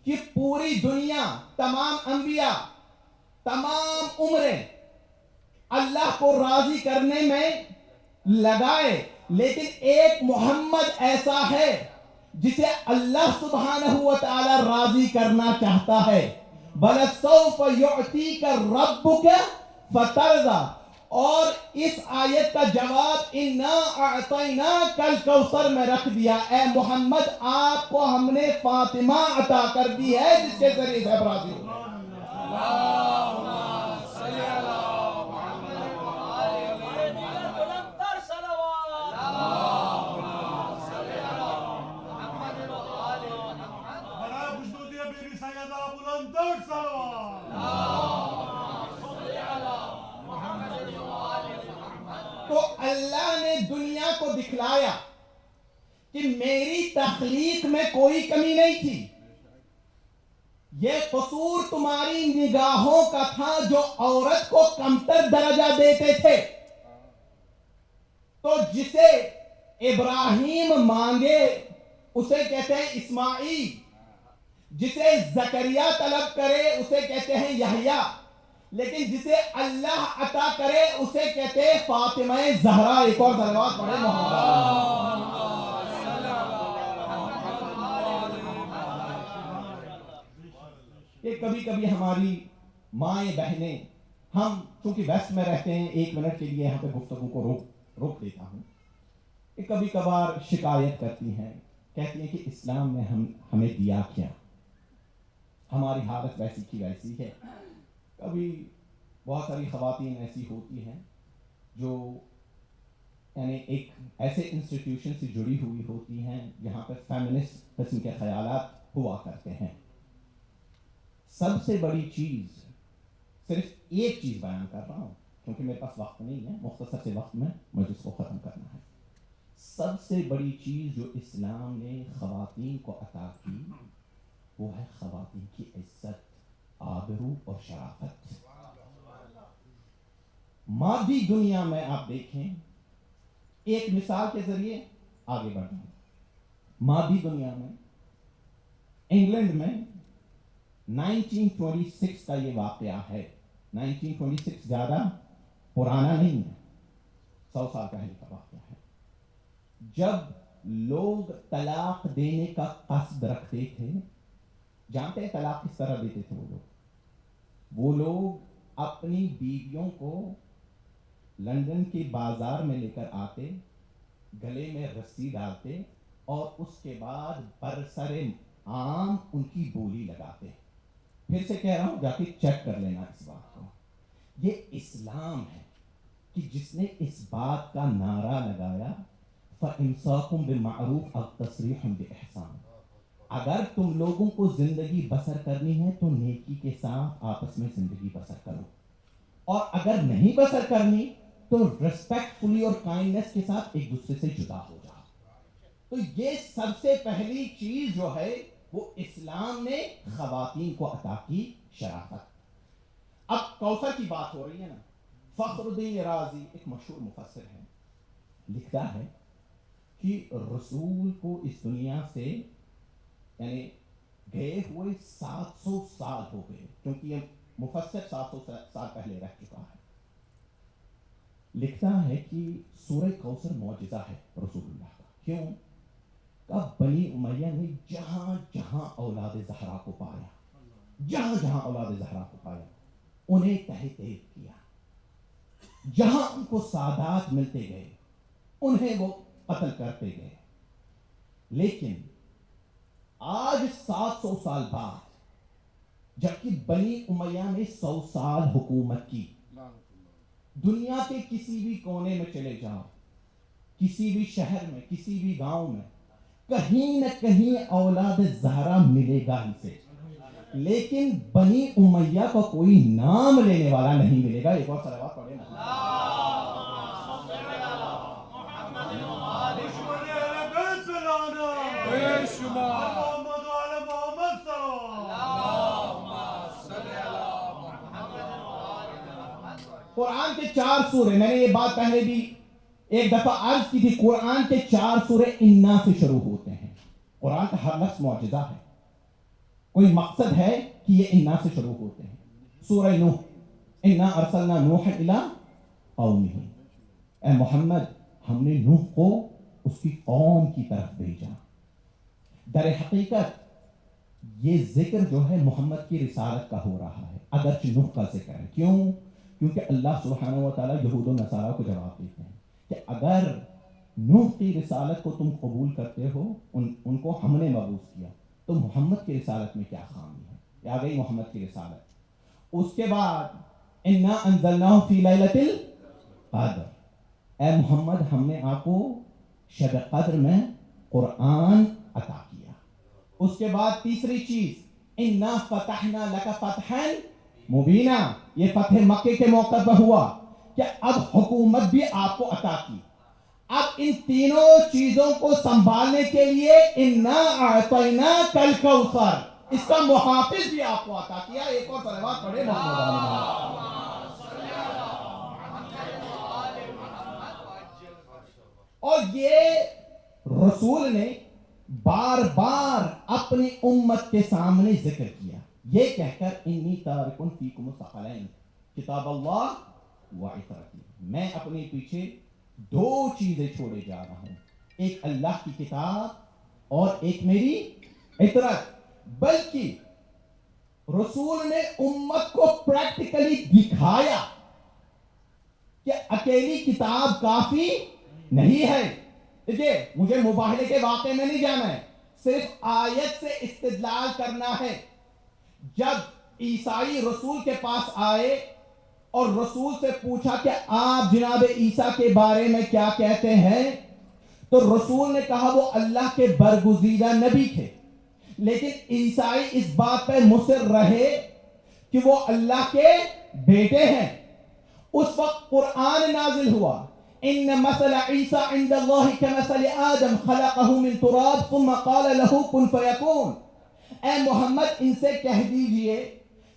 کہ پوری دنیا، تمام انبیاء، تمام عمریں اللہ کو راضی کرنے میں لگائے، لیکن ایک محمد ایسا ہے جسے اللہ سبحانہ وتعالی راضی کرنا چاہتا ہے۔ وَلَسَوْفَ يُعْتِيكَ رَبُّكَ فَتَرْضَىٰ، اور اس آیت کا جواب اِنَّا أَعْطَيْنَاكَ الْكَوْثَرَ میں رکھ دیا، اے محمد آپ کو ہم نے فاطمہ عطا کر دی ہے جس کے ذریعے سے راضی ہو۔ تو اللہ نے دنیا کو دکھلایا کہ میری تخلیق میں کوئی کمی نہیں تھی، یہ قصور تمہاری نگاہوں کا تھا جو عورت کو کمتر درجہ دیتے تھے. تو جسے ابراہیم مانگے اسے کہتے ہیں اسماعیل، جسے زکریا طلب کرے اسے کہتے ہیں یحییٰ، لیکن جسے اللہ عطا کرے اسے کہتے ہیں فاطمہ زہرا. ایک اور صلوات پڑھیں محمد. کہ کبھی کبھی ہماری مائیں بہنیں، ہم چونکہ ویسٹ میں رہتے ہیں، 1 منٹ کے لیے یہاں پہ گفتگو کو روک دیتا ہوں، کہ کبھی کبھار شکایت کرتی ہیں، کہتی ہیں کہ اسلام نے ہمیں دیا کیا، ہماری حالت ویسی کی ویسی ہے. کبھی بہت ساری خواتین ایسی ہوتی ہیں جو یعنی ایک ایسے انسٹیٹیوشن سے جڑی ہوئی ہوتی ہیں جہاں پہ فیمنسٹ قسم کے خیالات ہوا کرتے ہیں. سب سے بڑی چیز، صرف ایک چیز بیان کر رہا ہوں کیونکہ میرے پاس وقت نہیں ہے، مختصر سے وقت میں مجھے اس کو ختم کرنا ہے. سب سے بڑی چیز جو اسلام نے خواتین کو عطا کی وہ ہے خواتین کی عزت، آبرو اور شرافت. مادی دنیا میں آپ دیکھیں، ایک مثال کے ذریعے آگے بڑھیں. مادی دنیا میں انگلینڈ میں 1926 کا یہ واقعہ ہے. 1926 زیادہ پرانا نہیں ہے، 100 سال پہلے کا واقعہ ہے. جب لوگ طلاق دینے کا قصد رکھتے تھے، جانتے ہیں طلاق کس طرح دیتے تھے وہ لوگ اپنی بیویوں کو لندن کے بازار میں لے کر آتے، گلے میں رسی ڈالتے اور اس کے بعد برسر عام ان کی بولی لگاتے. پھر سے کہہ رہا ہوں، جا کے چیک کر لینا اس بات کو. یہ اسلام ہے کہ جس نے اس بات کا نعرہ لگایا فَإِمْسَاكُمْ بِمَعْرُوفٍ أَوْ تَسْرِيحٌ بِإِحْسَانٍ. اگر تم لوگوں کو زندگی بسر کرنی ہے تو نیکی کے ساتھ آپس میں زندگی بسر کرو، اور اگر نہیں بسر کرنی تو ریسپیکٹفلی اور کائنڈنس کے ساتھ ایک دوسرے سے جدا ہو جاؤ. تو یہ سب سے پہلی چیز جو ہے وہ اسلام نے خواتین کو عطا کی، شرافت. اب کوثر کی بات ہو رہی ہے نا، فخر الدین رازی ایک مشہور مفسر ہے، لکھتا ہے کہ رسول کو اس دنیا سے یعنی گئے ہوئے 700 سال ہو گئے، کیونکہ یہ مفسر 700 سال پہلے رہ چکا ہے. لکھتا ہے کہ سورہ کوثر معجزہ ہے رسول اللہ کا. کیوں؟ کہ بنی امیہ نے جہاں جہاں اولاد زہرا کو پایا، جہاں جہاں اولاد زہرا کو پایا انہیں تحقیق کیا. جہاں ان کو سادات ملتے گئے انہیں وہ قتل کرتے گئے. لیکن آج 700 سال بعد جبکہ بنی امیہ نے 100 سال حکومت کی، دنیا کے کسی بھی کونے میں چلے جاؤ، کسی بھی شہر میں، کسی بھی گاؤں میں کہیں نہ کہیں اولاد زہرا ملے گا ہی سے، لیکن بنی امیہ کا کوئی نام لینے والا نہیں ملے گا. ایک اور صلوات پڑھیں نا. قرآن کے 4 سورے، میں نے یہ بات پہلے بھی ایک دفعہ عرض کی تھی، قرآن کے 4 سورے انا سے شروع ہوتے ہیں. قرآن کا ہر لفظ معجزہ ہے، کوئی مقصد ہے کہ یہ انا سے شروع ہوتے ہیں. سورہ نوح، انا ارسلنا نوحا الی قومہ، اے محمد ہم نے نوح کو اس کی قوم کی طرف بھیجا. در حقیقت یہ ذکر جو ہے محمد کی رسالت کا ہو رہا ہے، اگرچہ نوح کا ذکر ہے. کیوں؟ کیونکہ اللہ سبحانہ و تعالیٰ یہود و نصارہ کو جواب دیتے ہیں کہ اگر نوح کی رسالت کو تم قبول کرتے ہو، ان کو ہم نے مبعوث کیا، تو محمد کی رسالت میں کیا خامی ہے؟ یہ آ گئی محمد کی رسالت. اس کے بعد انا انزلناہ فی لیلۃ القدر، اے محمد ہم نے آپ کو شب قدر میں قرآن عطا کیا. اس کے بعد تیسری چیز انا فتحنا لک فتحا مبینہ، یہ فتح مکے کے موقع پر ہوا کہ اب حکومت بھی آپ کو عطا کی. اب ان تینوں چیزوں کو سنبھالنے کے لیے انا اعطیناک الکوثر، اس کا محافظ بھی آپ کو عطا کیا. ایک اور صلوات پڑھے محمد آل محمد. اور یہ رسول نے بار بار اپنی امت کے سامنے ذکر کیا یہ کہہ کر انی تارک فیکم الثقلین کتاب اللہ و عترتی, میں اپنے پیچھے دو چیزیں چھوڑے جا رہا ہوں, ایک اللہ کی کتاب اور ایک میری عترت. بلکہ رسول نے امت کو پریکٹیکلی دکھایا کہ اکیلی کتاب کافی نہیں ہے. دیکھیے مجھے مباہلے کے واقعے میں نہیں جانا ہے, صرف آیت سے استدلال کرنا ہے. جب عیسائی رسول کے پاس آئے اور رسول سے پوچھا کہ آپ جناب عیسیٰ کے بارے میں کیا کہتے ہیں, تو رسول نے کہا وہ اللہ کے برگزیدہ نبی تھے. لیکن عیسائی اس بات پہ مصر رہے کہ وہ اللہ کے بیٹے ہیں. اس وقت قرآن نازل ہوا, ان مثل عیسیٰ عند اللہ کمثل آدم خلقہ من تراب ثم قال له کن فیکون. اے محمد ان سے کہہ دیجئے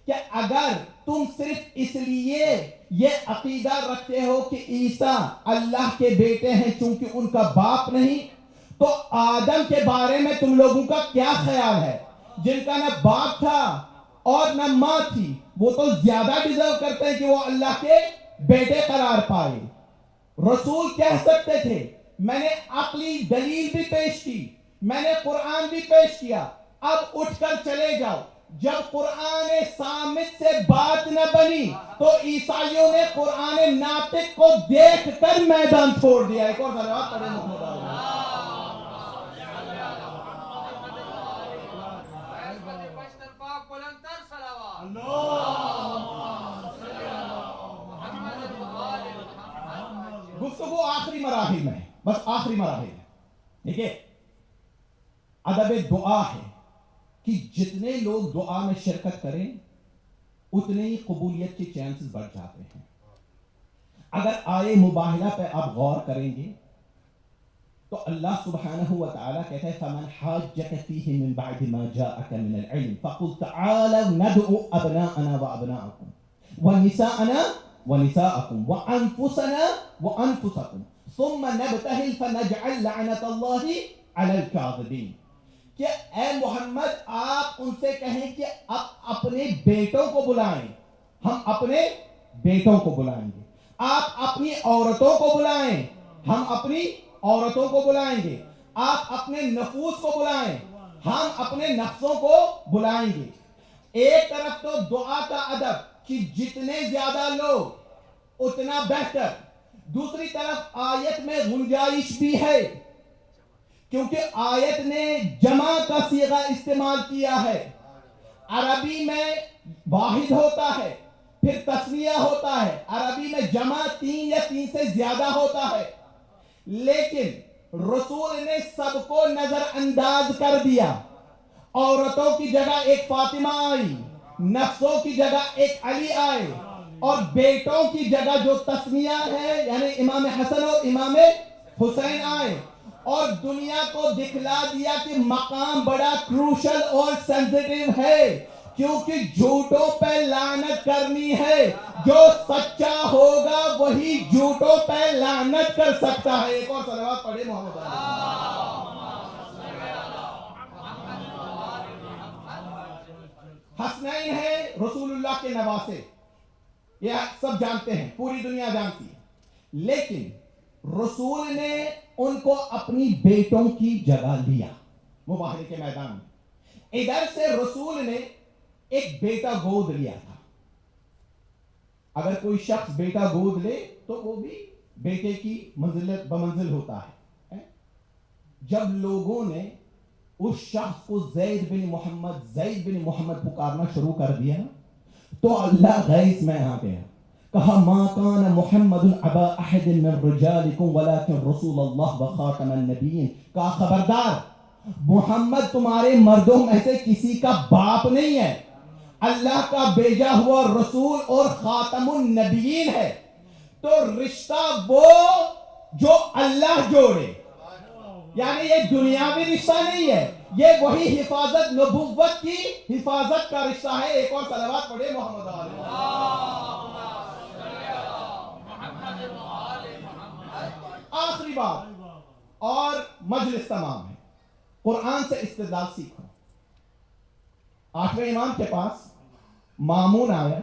کہ اگر تم صرف اس لیے یہ عقیدہ رکھتے ہو کہ عیسیٰ اللہ کے بیٹے ہیں چونکہ ان کا باپ نہیں, تو آدم کے بارے میں تم لوگوں کا کیا خیال ہے, جن کا نہ باپ تھا اور نہ ماں تھی, وہ تو زیادہ ڈیزرو کرتے ہیں کہ وہ اللہ کے بیٹے قرار پائے. رسول کہہ سکتے تھے میں نے عقلی دلیل بھی پیش کی, میں نے قرآن بھی پیش کیا, اب اٹھ کر چلے جاؤ. جب قرآن صامت سے بات نہ بنی تو عیسائیوں نے قرآن ناطق کو دیکھ کر میدان چھوڑ دیا. ایک اور صلوات پڑھیں محمد علیہ. گفتگو آخری مراحل میں ہے, بس آخری مراحل ہے. ٹھیک ہے, ادب دعا ہے کہ جتنے لوگ دعا میں شرکت کریں اتنے ہی قبولیت کے چانسز بڑھ جاتے ہیں. اگر آئے مباہلہ پہ آپ غور کریں گے تو اللہ سبحانہ و تعالیٰ کہتا ہے فَمَنْ حَاجَّكَ فِيهِ مِنْ بَعْدِ مَا جَاءَكَ مِنَ الْعِلْمِ فَقُلْ تَعَالَوْا نَدْعُ أَبْنَاءَنَا وَأَبْنَاءَكُمْ وَنِسَاءَنَا وَنِسَاءَكُمْ وَأَنفُسَنَا وَأَنفُسَكُمْ ثُمَّ نَبْتَهِلْ فَنَجْعَلْ لَعْنَةَ اللَّهِ عَلَى الْكَاذِبِينَ. کہ اے محمد آپ ان سے کہیں کہ آپ اپنے بیٹوں کو بلائیں, ہم اپنے بیٹوں کو بلائیں گے. آپ اپنی عورتوں کو بلائیں, ہم اپنی عورتوں کو بلائیں گے. آپ اپنے نفوس کو بلائیں, ہم اپنے نفسوں کو بلائیں گے. ایک طرف تو دعا کا ادب کہ جتنے زیادہ لوگ اتنا بہتر, دوسری طرف آیت میں گنجائش بھی ہے کیونکہ آیت نے جمع کا صیغہ استعمال کیا ہے. عربی میں واحد ہوتا ہے, پھر تسنیہ ہوتا ہے, عربی میں جمع 3 یا 3 سے زیادہ ہوتا ہے. لیکن رسول نے سب کو نظر انداز کر دیا. عورتوں کی جگہ ایک فاطمہ آئی, نفسوں کی جگہ ایک علی آئے, اور بیٹوں کی جگہ جو تسنیہ ہے یعنی امام حسن اور امام حسین آئے, اور دنیا کو دکھلا دیا کہ مقام بڑا کروشل اور سینسیٹیو ہے کیونکہ جھوٹوں پہ لعنت کرنی ہے. جو سچا ہوگا وہی جھوٹوں پہ لعنت کر سکتا ہے. ایک اور صلوات پڑھے محمد حسنین ہے رسول اللہ کے نواسے, یہ سب جانتے ہیں, پوری دنیا جانتی ہے. لیکن رسول نے ان کو اپنی بیٹوں کی جگہ لیا مباہلے کے میدان میں. ادھر سے رسول نے ایک بیٹا گود لیا تھا. اگر کوئی شخص بیٹا گود لے تو وہ بھی بیٹے کی منزلت بمنزل ہوتا ہے. جب لوگوں نے اس شخص کو زید بن محمد پکارنا شروع کر دیا تو اللہ غیث میں آ گیا, کہا ما کان محمد ابا احد من رجالکم ولکن رسول اللہ وخاتم النبیین. کہا خبردار, محمد تمہارے مردوں میں سے کسی کا باپ نہیں ہے, اللہ کا بھیجا ہوا رسول اور خاتم النبیین ہے. تو رشتہ وہ جو اللہ جوڑے, یعنی یہ دنیاوی رشتہ نہیں ہے، یہ وہی حفاظت نبوت کی حفاظت کا رشتہ ہے. ایک اور صلوات پڑھے محمد علیہ. آخری بات اور مجلس تمام ہے، قرآن سے استدلال سیکھو. 8ویں امام کے پاس مامون آیا.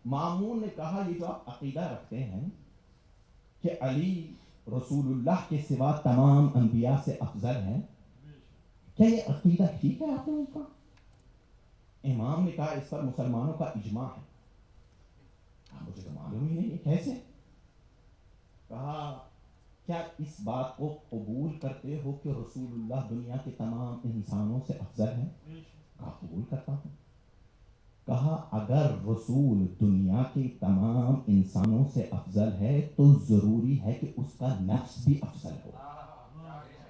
مامون نے کہا یہ جو آپ عقیدہ رکھتے ہیں کہ علی رسول اللہ کے سوا تمام انبیاء سے افضل ہیں، کیا یہ عقیدہ ٹھیک ہے آپ لوگوں کا؟ امام نے کہا اس پر مسلمانوں کا اجماع ہے. کہا مجھے تو معلوم ہی نہیں ہے کیسے. کہا کیا اس بات کو قبول کرتے ہو کہ رسول اللہ دنیا کے تمام انسانوں سے افضل ہیں؟ کہا قبول کرتا ہوں. کہا اگر رسول دنیا کے تمام انسانوں سے افضل ہے تو ضروری ہے کہ اس کا نفس بھی افضل ہو.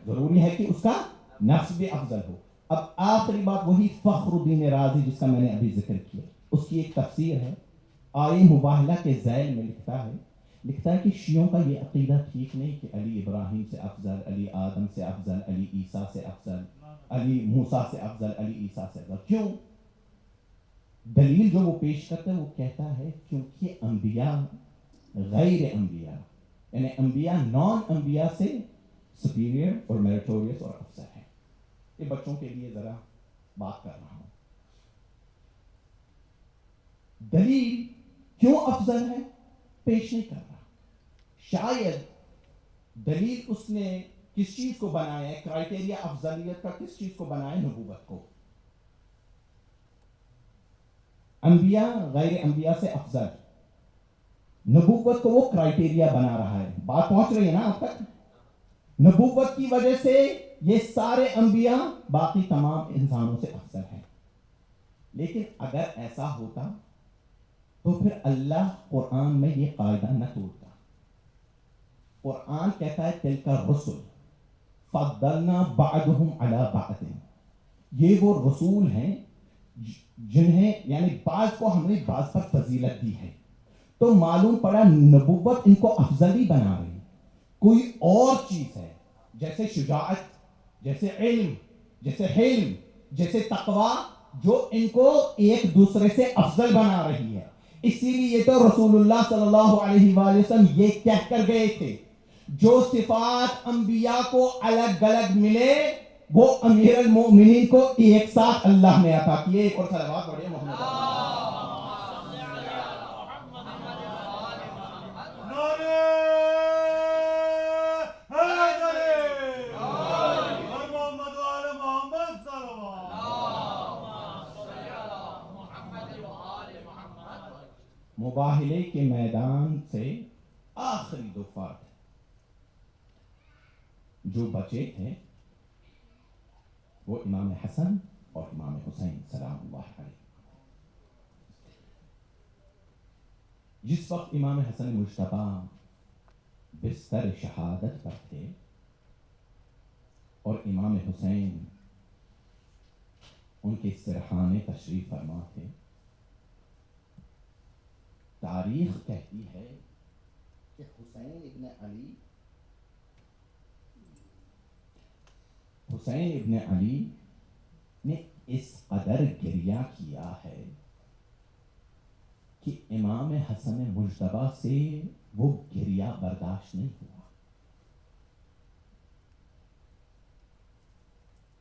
ضروری ہے کہ اس کا نفس بھی افضل ہو. اب آخری بات وہی فخر الدین رازی جس کا میں نے ابھی ذکر کیا، اس کی ایک تفسیر ہے. آئی مباہلہ کے ذیل میں لکھتا ہے کہ شیعوں کا یہ عقیدہ ٹھیک نہیں کہ علی ابراہیم سے افضل، علی آدم سے افضل، علی عیسیٰ سے افضل، علی موسیٰ سے افضل، علی عیسیٰ سے افضل. کیوں؟ دلیل جو وہ پیش کرتا ہے وہ کہتا ہے کیونکہ انبیاء غیر انبیاء یعنی انبیاء نان انبیاء سے سپیریئر اور میریٹوریس اور افضل ہے. یہ بچوں کے لیے ذرا بات کر رہا ہوں. دلیل کیوں افضل ہے پیش نہیں کر رہا. شاید دلیل اس نے کس چیز کو بنایا ہے، کرائٹیریا افضلیت کا کس چیز کو بنایا؟ نبوت کو. انبیاء غیر انبیاء سے افضل، نبوت کو وہ کرائٹیریا بنا رہا ہے. بات پہنچ رہی ہے نا اب تک؟ نبوت کی وجہ سے یہ سارے انبیاء باقی تمام انسانوں سے افضل ہیں. لیکن اگر ایسا ہوتا تو پھر اللہ قرآن میں یہ قاعدہ نہ توڑتا. قرآن کہتا ہے تلک الرسل فضلنا بعضهم علی بعض. یہ وہ رسول ہیں جنہیں یعنی بعض کو ہم نے بعض پر فضیلت دی ہے. تو معلوم پڑا نبوت ان کو افضل ہی بنا رہی. کوئی اور چیز ہے جیسے شجاعت، جیسے علم، جیسے حلم، جیسے تقوی جو ان کو ایک دوسرے سے افضل بنا رہی ہے. اسی لیے تو رسول اللہ صلی اللہ علیہ وآلہ وسلم یہ کہہ کر گئے تھے جو صفات انبیاء کو الگ الگ ملے وہ امیر المؤمنین کو ایک ساتھ اللہ نے عطا کیے. ایک اور صلوات پڑھیے محمد مباہلے کے میدان سے آخری دو فرد جو بچے تھے وہ امام حسن اور امام حسین سلام اللہ علیہ. جس وقت امام حسن مجتبی بستر شہادت پر تھے اور امام حسین ان کے سرحانے تشریف فرما تھے، تاریخ کہتی ہے کہ حسین ابن علی نے اس قدر گریہ کیا ہے کہ امام حسن مجتبی سے وہ گریہ برداشت نہیں ہوا.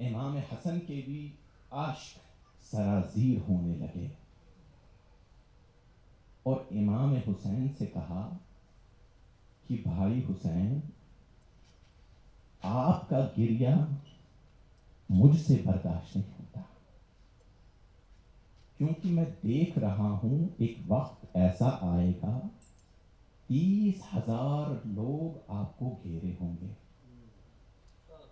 امام حسن کے بھی اشک سرازیر ہونے لگے اور امام حسین سے کہا کہ بھائی حسین آپ کا گریہ مجھ سے برداشت نہیں ہوتا، کیونکہ میں دیکھ رہا ہوں ایک وقت ایسا آئے گا 30,000 لوگ آپ کو گھیرے ہوں گے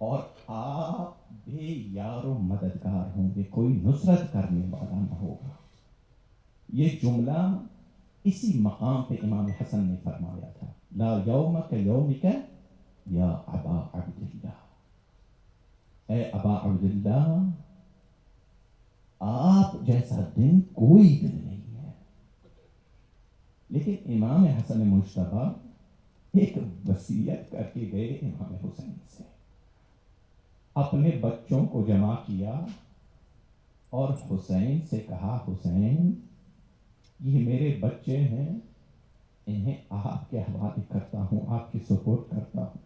اور آپ بے یار و مددگار ہوں گے، کوئی نصرت کرنے والا نہ ہوگا. یہ جملہ اسی مقام پہ امام حسن نے فرمایا تھا، لا یوم کیومک یا ابا عبداللہ، اے ابا عبداللہ آپ جیسا دن کوئی دن نہیں ہے. لیکن امام حسن مجتبی ایک وصیت کر کے گئے امام حسین سے، اپنے بچوں کو جمع کیا اور حسین سے کہا حسین یہ میرے بچے ہیں، انہیں آپ کے حوالے کرتا ہوں، آپ کی سپورٹ کرتا ہوں،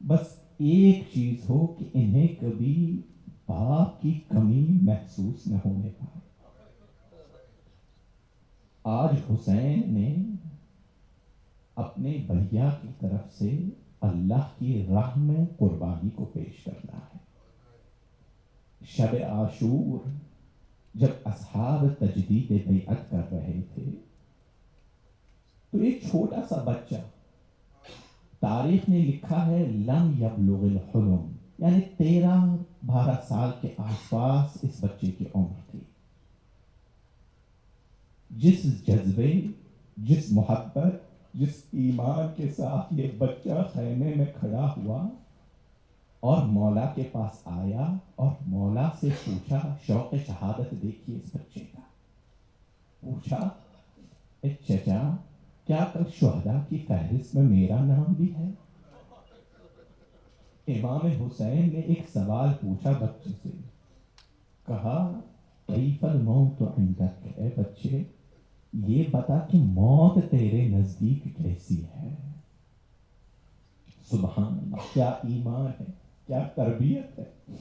بس ایک چیز ہو کہ انہیں کبھی باپ کی کمی محسوس نہ ہونے پائے۔ آج حسین نے اپنے بھیا کی طرف سے اللہ کی راہ میں قربانی کو پیش کرنا ہے۔ شب عاشور جب اصحاب تجدید بیعت کر رہے تھے تو ایک چھوٹا سا بچہ، تاریخ نے لکھا ہے لم یبلغ الحلم، یعنی 13-12 سال کے آس پاس اس بچے کی عمر تھی، جس جذبے، جس محبت، جس ایمان کے ساتھ یہ بچہ خیمے میں کھڑا ہوا اور مولا کے پاس آیا اور مولا سے پوچھا، شوق شہادت دیکھیے اس بچے کا، پوچھا اے چچا کیا کل شہداء کی فہرست میں میرا نام بھی ہے؟ امام حسین نے ایک سوال پوچھا بچے سے، کہا کیف الموت عندک، اے بچے یہ بتا کہ موت تیرے نزدیک کیسی ہے؟ سبحان اللہ، کیا ایمان ہے، کیا تربیت ہے۔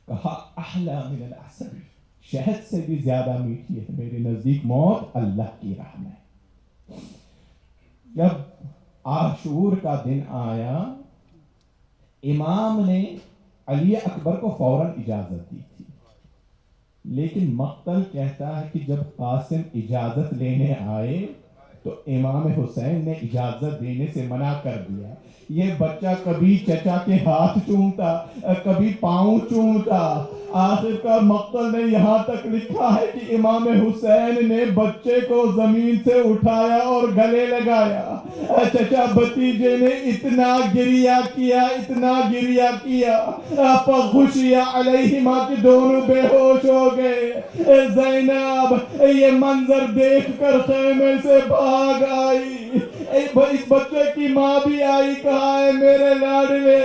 کہا احلی من العسل، شہد سے بھی زیادہ میٹھی ہے میرے نزدیک موت اللہ کی راہ میں۔ جب عاشور کا دن آیا، امام نے علی اکبر کو فوراً اجازت دی تھی، لیکن مقتل کہتا ہے کہ جب قاسم اجازت لینے آئے تو امام حسین نے اجازت دینے سے منع کر دیا۔ یہ بچہ کبھی چچا کے ہاتھ چومتا، کبھی پاؤں چومتا، آخر کا مقتل نے یہاں تک لکھا ہے کہ امام حسین نے بچے کو زمین سے اٹھایا اور گلے لگایا۔ چچا بھتیجے نے اتنا گریہ کیا، اتنا گریہ کیا، فغشی علیہما کہ دونوں بے ہوش ہو گئے۔ زینب یہ منظر دیکھ کر خیمے سے بھاگ آئی، اس بچے کی ماں بھی آئی، کہا اے میرے لاڈلے،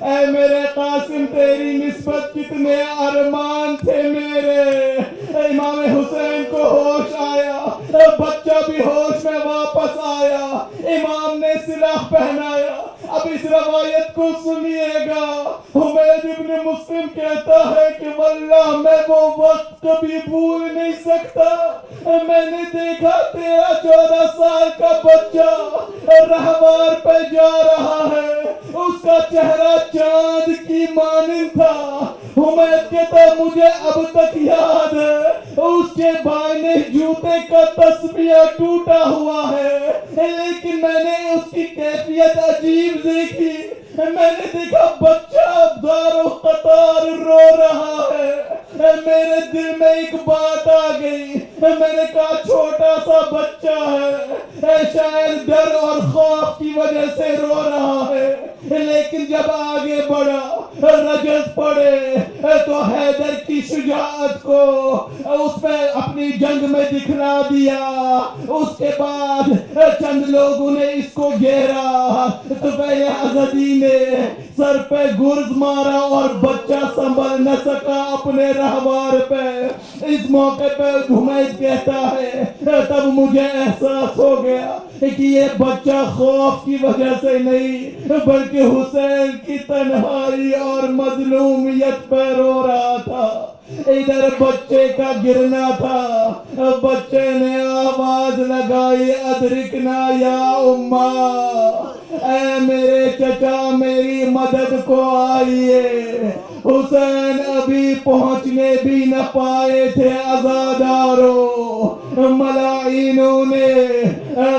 اے میرے قاسم تیری نسبت کتنے ارمان تھے میرے۔ امام حسین کو ہوش آیا، بچہ بھی ہوش میں واپس آیا، امام نے سلاح پہنایا۔ اب اس روایت کو سنیے گا، حمید ابن مسلم کہتا ہے کہ واللہ میں وہ وقت کبھی بھول نہیں سکتا، میں نے دیکھا 13-14 سال کا بچہ رہوار پہ جا رہا ہے، اس کا چہرہ چاند کی مانند تھا۔ حمید کہتا مجھے اب تک یاد ہے اس کے بائنے جوتے کا تسبیہ ٹوٹا ہوا ہے، لیکن میں نے اس کی کیفیت عجیب دیکھی، میں نے دیکھا بچہ زار و قطار رو رہا ہے۔ میرے دل میں ایک بات آ گئی، میں نے کہا چھوٹا سا بچہ ہے، شاید ڈر اور خوف کی وجہ سے رو رہا ہے، لیکن جب آگے بڑھا، رجز پڑے تو حیدر کی شجاعت کو اس پہ اپنی جنگ میں دکھلا دیا۔ اس کے بعد چند لوگوں نے اس کو گھیرا تو پہلے ازدی نے سر پہ گرز مارا اور بچہ سنبھل نہ سکا اپنے رہوار پہ۔ اس موقع پہ حمید کہتا ہے تب مجھے احساس ہو گیا کہ یہ بچہ خوف کی وجہ سے نہیں بلکہ حسین کی تنہائی اور مظلومیت پہ رو رہا تھا۔ ادھر بچے کا گرنا تھا، بچے نے آواز لگائی ادرکنا یا اماں، اے میرے چچا میری مدد کو آئیے۔ حسین ابھی پہنچنے بھی نہ پائے تھے، عزاداروں ملائنوں نے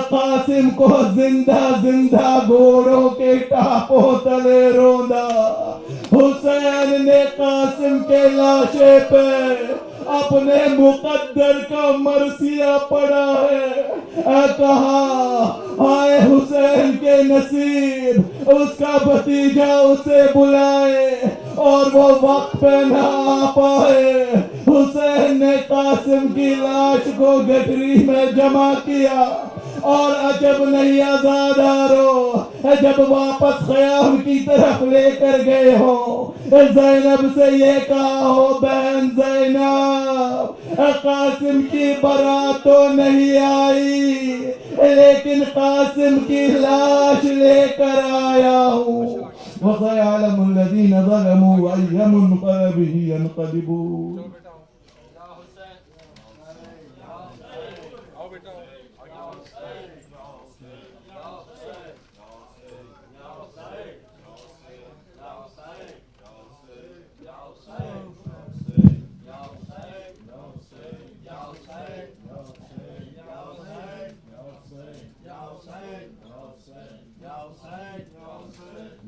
قاسم کو زندہ زندہ گھوڑوں کے ٹاپوں تلے روندا۔ حسین نے قاسم کے لاشے پہ اپنے مقدر کا مرثیہ پڑھا ہے، کہا ہائے حسین کے نصیب، اس کا بھتیجا اسے بلائے اور وہ وقت پہ نہ آ پائے۔ حسین نے قاسم کی لاش کو گٹری میں جمع کیا اور عجب نہیں عزادارو، جب واپس خیام کی طرف لے کر گئے ہوں زینب سے یہ کہا ہو بہن زینب قاسم کی برات تو نہیں آئی لیکن قاسم کی لاش لے کر آیا ہوں وَسَيَعْلَمُ الَّذِينَ ظَلَمُوا أَيَّ مُنْقَلَبٍ يَنْقَلِبُونَ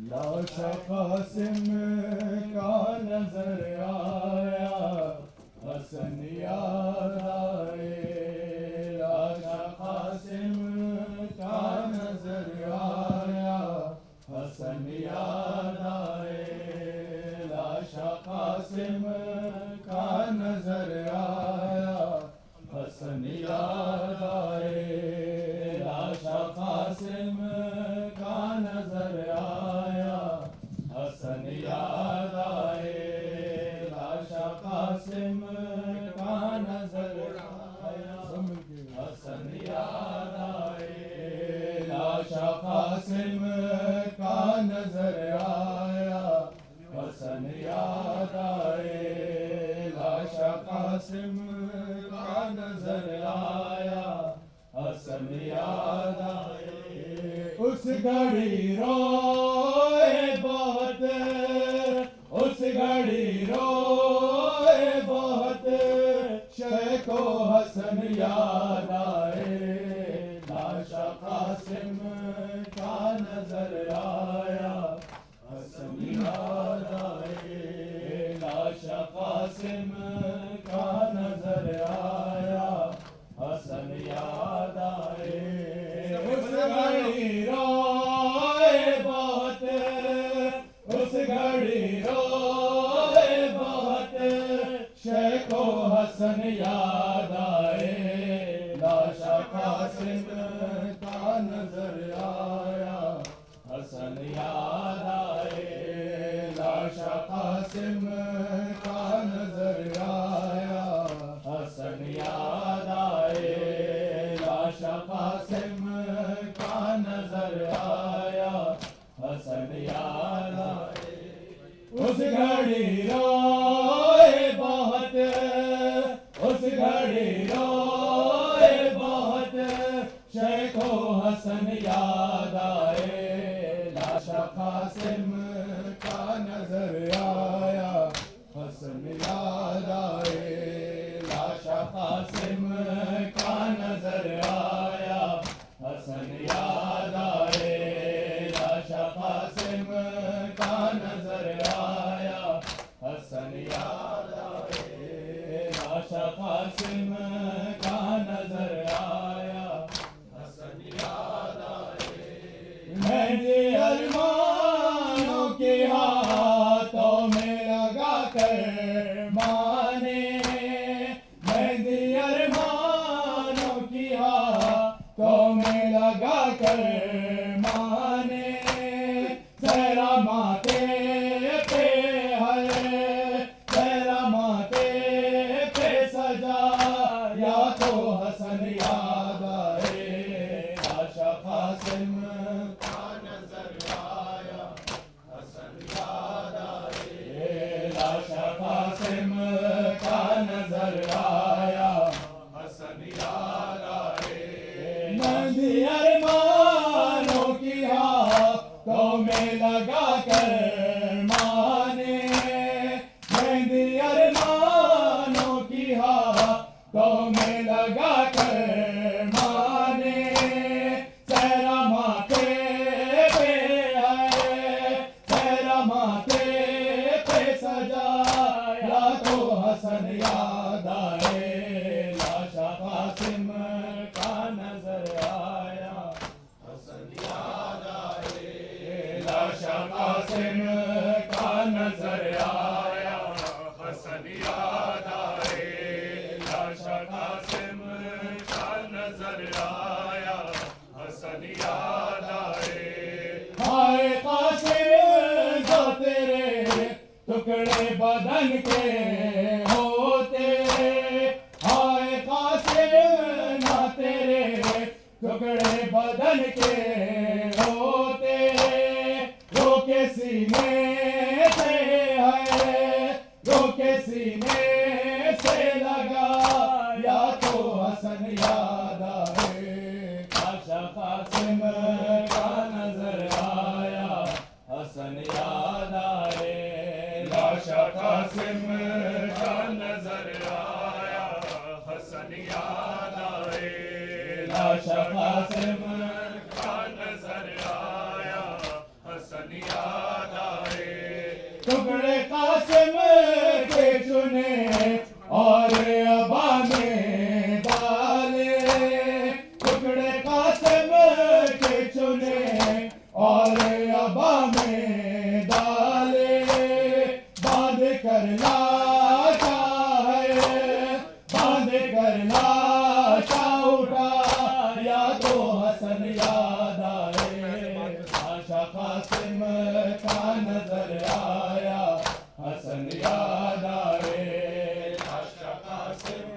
لاش قاسم کا نظر آیا حسن یاد آئے لاش قاسم کا نظر آیا حسن یاد آئے لاش قاسم کا نظر آیا حسن یاد آئے لاش قاسم کا نظر آیا حسن یاد آئے لاش قاسم کا نظر آیا حسن یاد آئے لاش قاسم کا نظر آیا حسن یاد آئے لاش قاسم کا نظر آیا حسن یاد آئے اس گھڑی روئے بہت اس گھڑی روئے بہت شیخ و حسن یاد آئے لاش قاسم کا نظر آیا حسن یاد آئے لاش قاسم کا نظر آیا حسن یاد آئے اس گھڑی روئے بہت اس گھڑی روئے بہت شیخ و حسن یاد آئے لاش قاسم کا نظر آیا حسن یاد آئے لاش قاسم کا نظر آیا حسن یاد آئے لاش قاسم کا نظر آیا حسن یاد آئے اس گھڑی روئے بہت اس گھڑی روئے بہت شیخ و حسن یاد آئے لاش قاسم کا نظر آیا حسن یاد آئے لاش قاسم کا نظر آیا حسن یاد آئے لاش قاسم کا نظر آیا حسن یاد آئے لاش قاسم کا نظر آیا حسن یاد آئے مہندی ارمانوں کے ہاتھوں میں لگا کر مانے مہندی ارمانوں کی ہاتھوں میں لگا کر مانے زہرا ماتے پہ ہے زہرا ماتے پہ سجا یا تو حسن یاد آئے لاش قاسم کا نظر آیا حسن یاد آئے لاش قاسم کا نظر آیا حسن یاد آئے مہندی ارمانوں کی ہاتھوں میں لگا کر مانے مہندی ارمانوں کی ہاتھوں میں لگا کر مانے زہرا ماتے پہ ہے زہرا ماتے پہ سجا یا تو حسن یاد آئے لاش قاسم کا نظر آیا حسن یاد آئے لاش قاسم کا نظر آیا حسن یاد آئے لاش قاسم کا نظر آیا حسن یاد آئے ہائے قاسم جو تیرے بدن کے ہوتے آئے قاسم نہ تیرے ٹکڑے بدن کے ہوتے رو کے سینے سے ہے رو کے سینے سے لگا یا تو حسن یاد آئے آشا قاسم کا نظر آیا حسن یاد آئے لاشا قاسم کا نظر آیا حسن یاد آئے لاشا قاسم کا نظر آیا حسن یاد آئے ٹکڑے قاسم کے چنے اور ابا میں ڈالے ٹکڑے قاسم کے چنے اور ابا میں ڈالے باندھ کر لاشا ہے باندھ کر لاشا اٹھا یا تو حسن یاد آئے آشا قاسم کا نظر آیا حسن یاد آئے آشا قاسم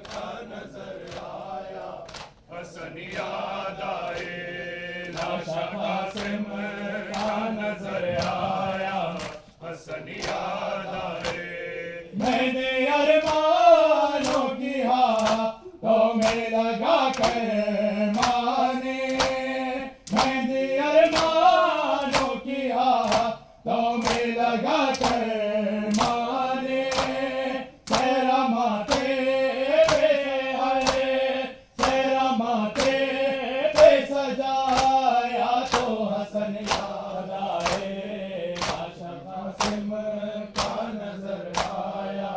کا نظر آیا حسن یاد آئے لاشا قاسم کا نظر آیا حسن یاد آئے میں نے ارمانوں کی تو میں لگا کر مانے میں نے ارمانوں کی تو میں لگا کر مانے تیرا ماتے پہ ہے تیرا ماتے پہ سجایا تو حسن یاد آئے آشا قاسم کا نظر آیا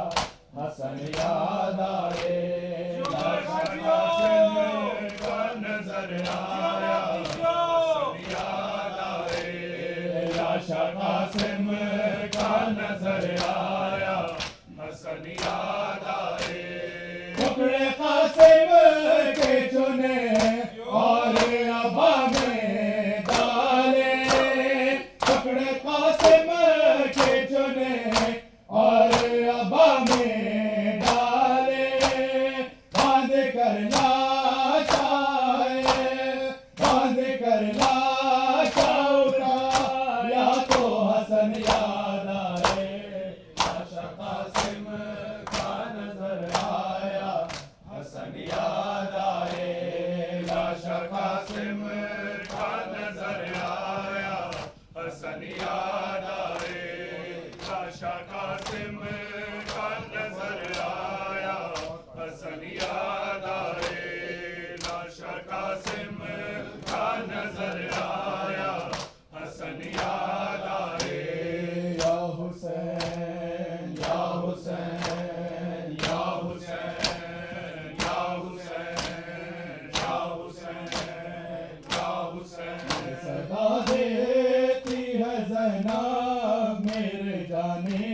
حسن یاد آئے آشا قاسم کا نظر آیا حسن یاد آئے آشا قاسم کا نظر آیا حسن یاد آئے ٹکڑے قاسم کے چنے اور ابا میں ڈالے ٹکڑے قاسم کے چنے اور ابا میں ڈالے باندھ کر لاشا ہے باندھ کر لاشا اٹھا یا تو حسن یاد آئے آشا قاسم کا نظر آیا حسن یاد آئے لاشا قاسم کا نظر آیا حسن یاد آئے لاشا قاسم کا نظر آیا حسن یاد آئے لاشا قاسم کا نظر آیا حسن یاد آئے یا حسین یا حسین یا حسین یا حسین یا حسین یا حسین صدا دیتی ہے زینب میرے جانے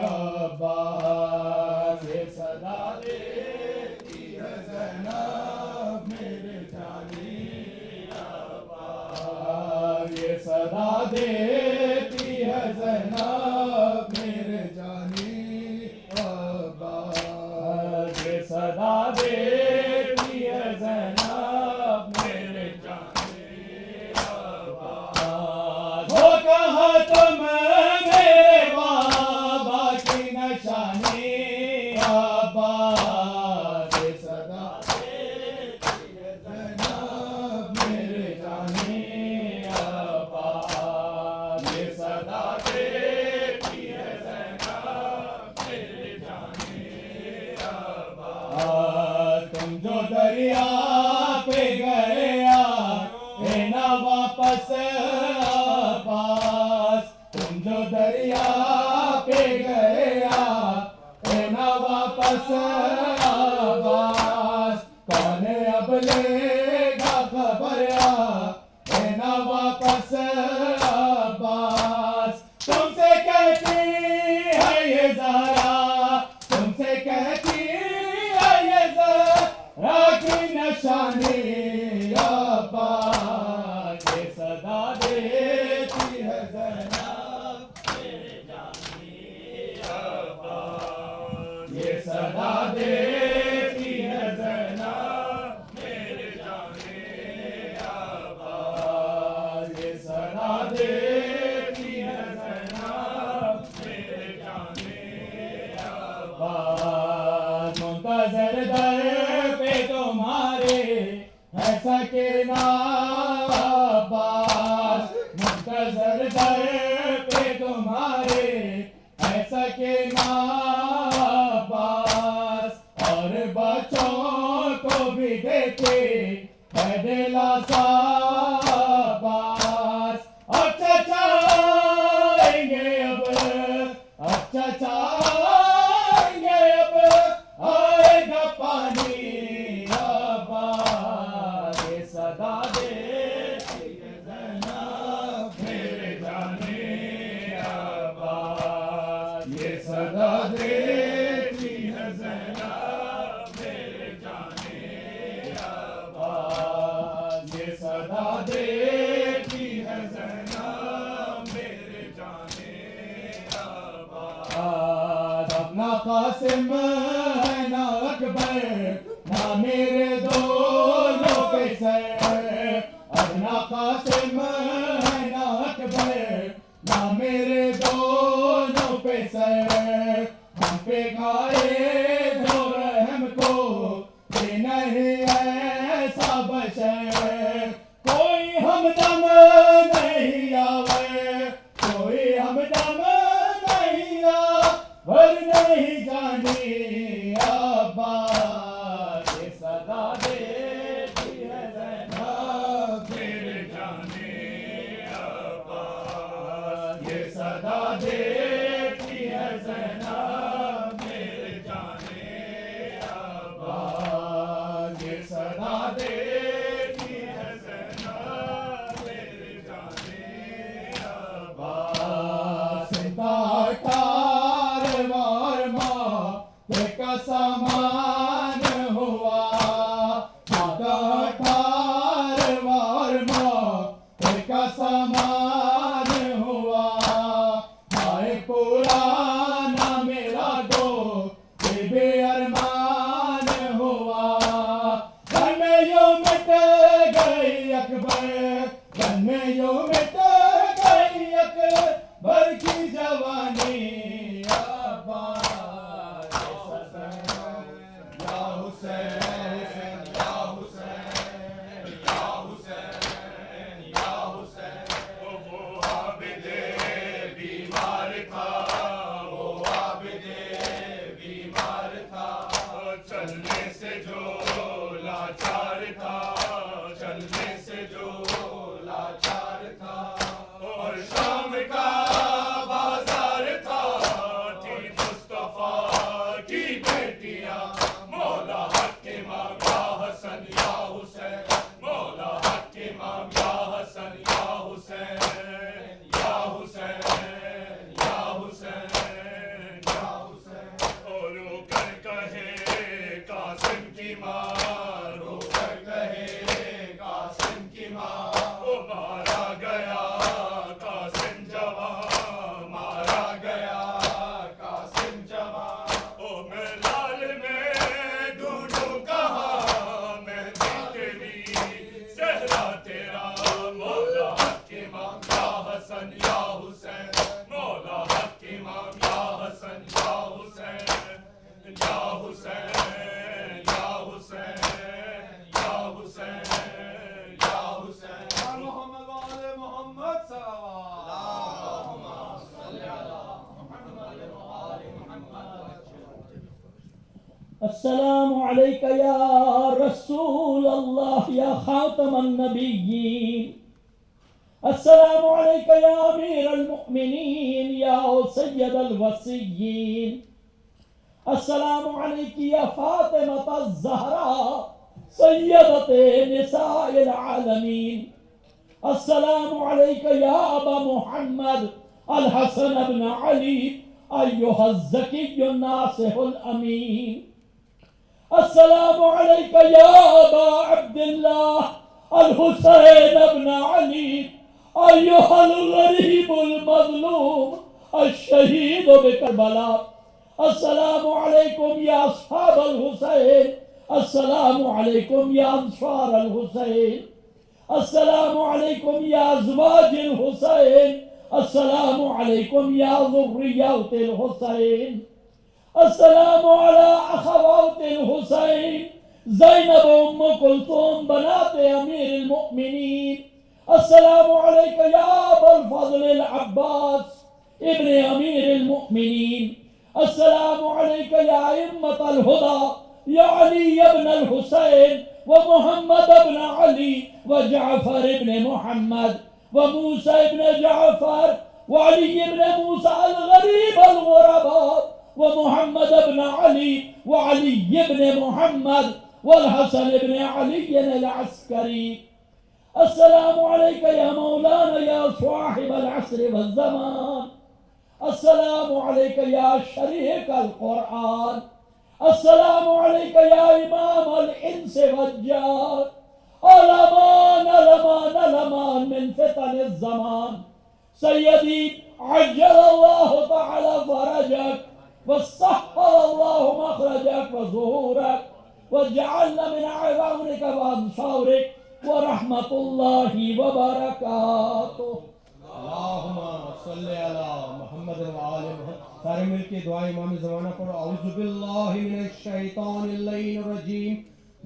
عباس یہ صدا دیتی ہے زینب میرے جانے عباس یہ صدا دیتی ہے زینب میرے جانے عباس یہ صدا دیتی ہے زینب میرے جانے عباس ہو کہا تم میرے بابا کی نشانی عباس یہ صدا دیتی ہے زینب میرے جانے عباس یہ صدا دیتی ہے زینب میرے جانے عباس تم جو دریا پہ گئے نہ واپس عباس تم جو دریا پہ گئے نہ واپس عباس کون اب لے گا خبر نہ واپس عباس تم سے کہتی ہے یہ زہرا تم سے کہتی ہے یہ زہرا کی نشانی عباس یہ صدا دیتی ہے زینب میرے جانی صدا دیتی ہے زینب میرے جانے عباس، یہ صدا دیتی ہے زینب میرے جانے عباس، منتظر در پہ تمہارے ہے سکینہ عباس، منتظر در پہ تمہارے ہے سکینہ عباس، اور بچوں کو بھی دیتے ہے دلاسا عباس، اب چچا آئیں گے اب چچا آئیں گے اب آئے گا پانی عباس، یہ صدا دیتی ہے زینب میرے جانے عباس، یہ صدا دیتی ہے زینب میرے جانے عباس، یہ صدا دیتی ہے زینب میرے جانے عباس، اپنا قاسم ہے نہ اکبر نہ میرے دونوں پہ سر، اپنا قاسم ہے نہ اکبر نہ میرے دونوں پہ سر، ہم پہ گائے دو رحم کو کہ نہیں ایسا بشر، کوئی ہمدم نہیں آوے، کوئی ہمدم نہیں آور نہیں جانی عباس، یہ صدا دیتی ہے زینب میرے جانے عباس، یہ صدا دیتی ہے زینب میرے جانے عباس، یہ صدا دیتی ہے زینب میرے جانے عباس، کارواں ماں کا سامان ہوا، کارواں ماں کا سامان ہوا، ہائے پرانا میرا دو بے ارمان ہوا، گھر میں یوں مٹ گئی اکبر، گھر میں یوں مٹ گئی اکبر کی جوانی عباس، یا حسین یا حسین یا حسین یا حسین، وہ عابد بیمار تھا، وہ عابد بیمار تھا، چلنے سے جو لاچار تھا، چلنے سے جو لاچار تھا، اور شام کا بازار تھا، تھی مصطفیٰ کی بیٹیاں، مولا حق امام یا حسن یا حسین، مولا حق امام یا حسن یا حسین یا حسین یا حسین یا حسین، اور رو کر کہے قاسم کی ماں، رو کر کہے قاسم کی ماں، وہ مارا گیا قاسم جوان، مارا گیا قاسم جوان، او میں لال میں ڈھونڈوں کہاں مہندی تیری صحرا تیرا، مولا حق امام یا حسن یا حسین، مولا حق امام یا حسن یا حسین یا حسین یا حسین یا حسین یا حسین، محمد وآل محمد صلوات، اللہم صلی علی محمد وآل محمد۔ السلام علیک یا رسول اللہ یا خاتم النبیین، السلام علیک یا امیر المؤمنین یا سید الوصیین، السلام علیک یا فاطمۃ الزہراء سیدۃ نساء العالمین، السلام علیک یا ابا محمد الحسن بن علی ایہا الزکی الناصح الامین، السلام علیک یا ابا عبداللہ الحسین بن علی ایہا الغریب المظلوم الشہید بکربلا، السلام علیکم یا اصحاب الحسین، السلام علیکم یا انصار الحسین، السلام علیکم یا ازواج الحسین، السلام علیکم یا ذریات الحسین، السلام علی اخوات الحسین زینب ام کلثوم بنات امیر المؤمنین، السلام علیک یا ابا الفضل العباس ابن امیر المؤمنین، السلام علیک یا ائمۃ الہدی یا علی ابن الحسین ومحمد ابن علی وجعفر ابن محمد وموسى ابن جعفر وعلي ابن موسى الغريب الغرباء ومحمد ابن علي وعلي ابن محمد والحسن ابن علي العسكري، السلام عليك يا مولانا يا صاحب العصر والزمان، السلام عليك يا شريك القرآن، السلام عليك يا إمام الإنس والجان، الأمان الأمان الأمان من فتن الزمان، سيدي عجل الله تعالى فرجك وسهل الله مخرجك وظهورك واجعلنا من عونك وأنصارك ورحمة الله وبركاته. اللہم صلی علی محمد وآل محمد. سارے مل کے دعا امام زمانہ پڑھو. اعوذ باللہ من الشیطان اللعین الرجیم.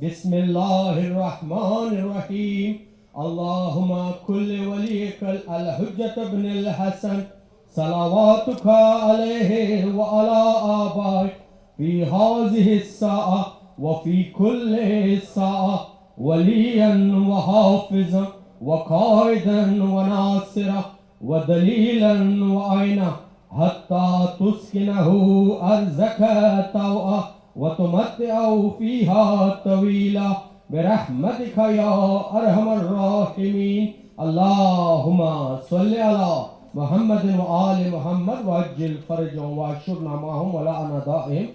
بسم اللہ الرحمن الرحیم. اللہم کل ولیک الحجت ابن الحسن صلواتک علیہ وعلی آبائک فی هذه الساعة وفی کل ساعة ولیا وحافظا وقائدا وناصرا ودلیلا وعینا حتی تسکنه ارضک طوعا وتمتعه فیها طویلا برحمتک یا ارحم الراحمین. اللہم صلی علی محمد وآل محمد وعجل فرجهم واشرنا معهم ولا ندائهم.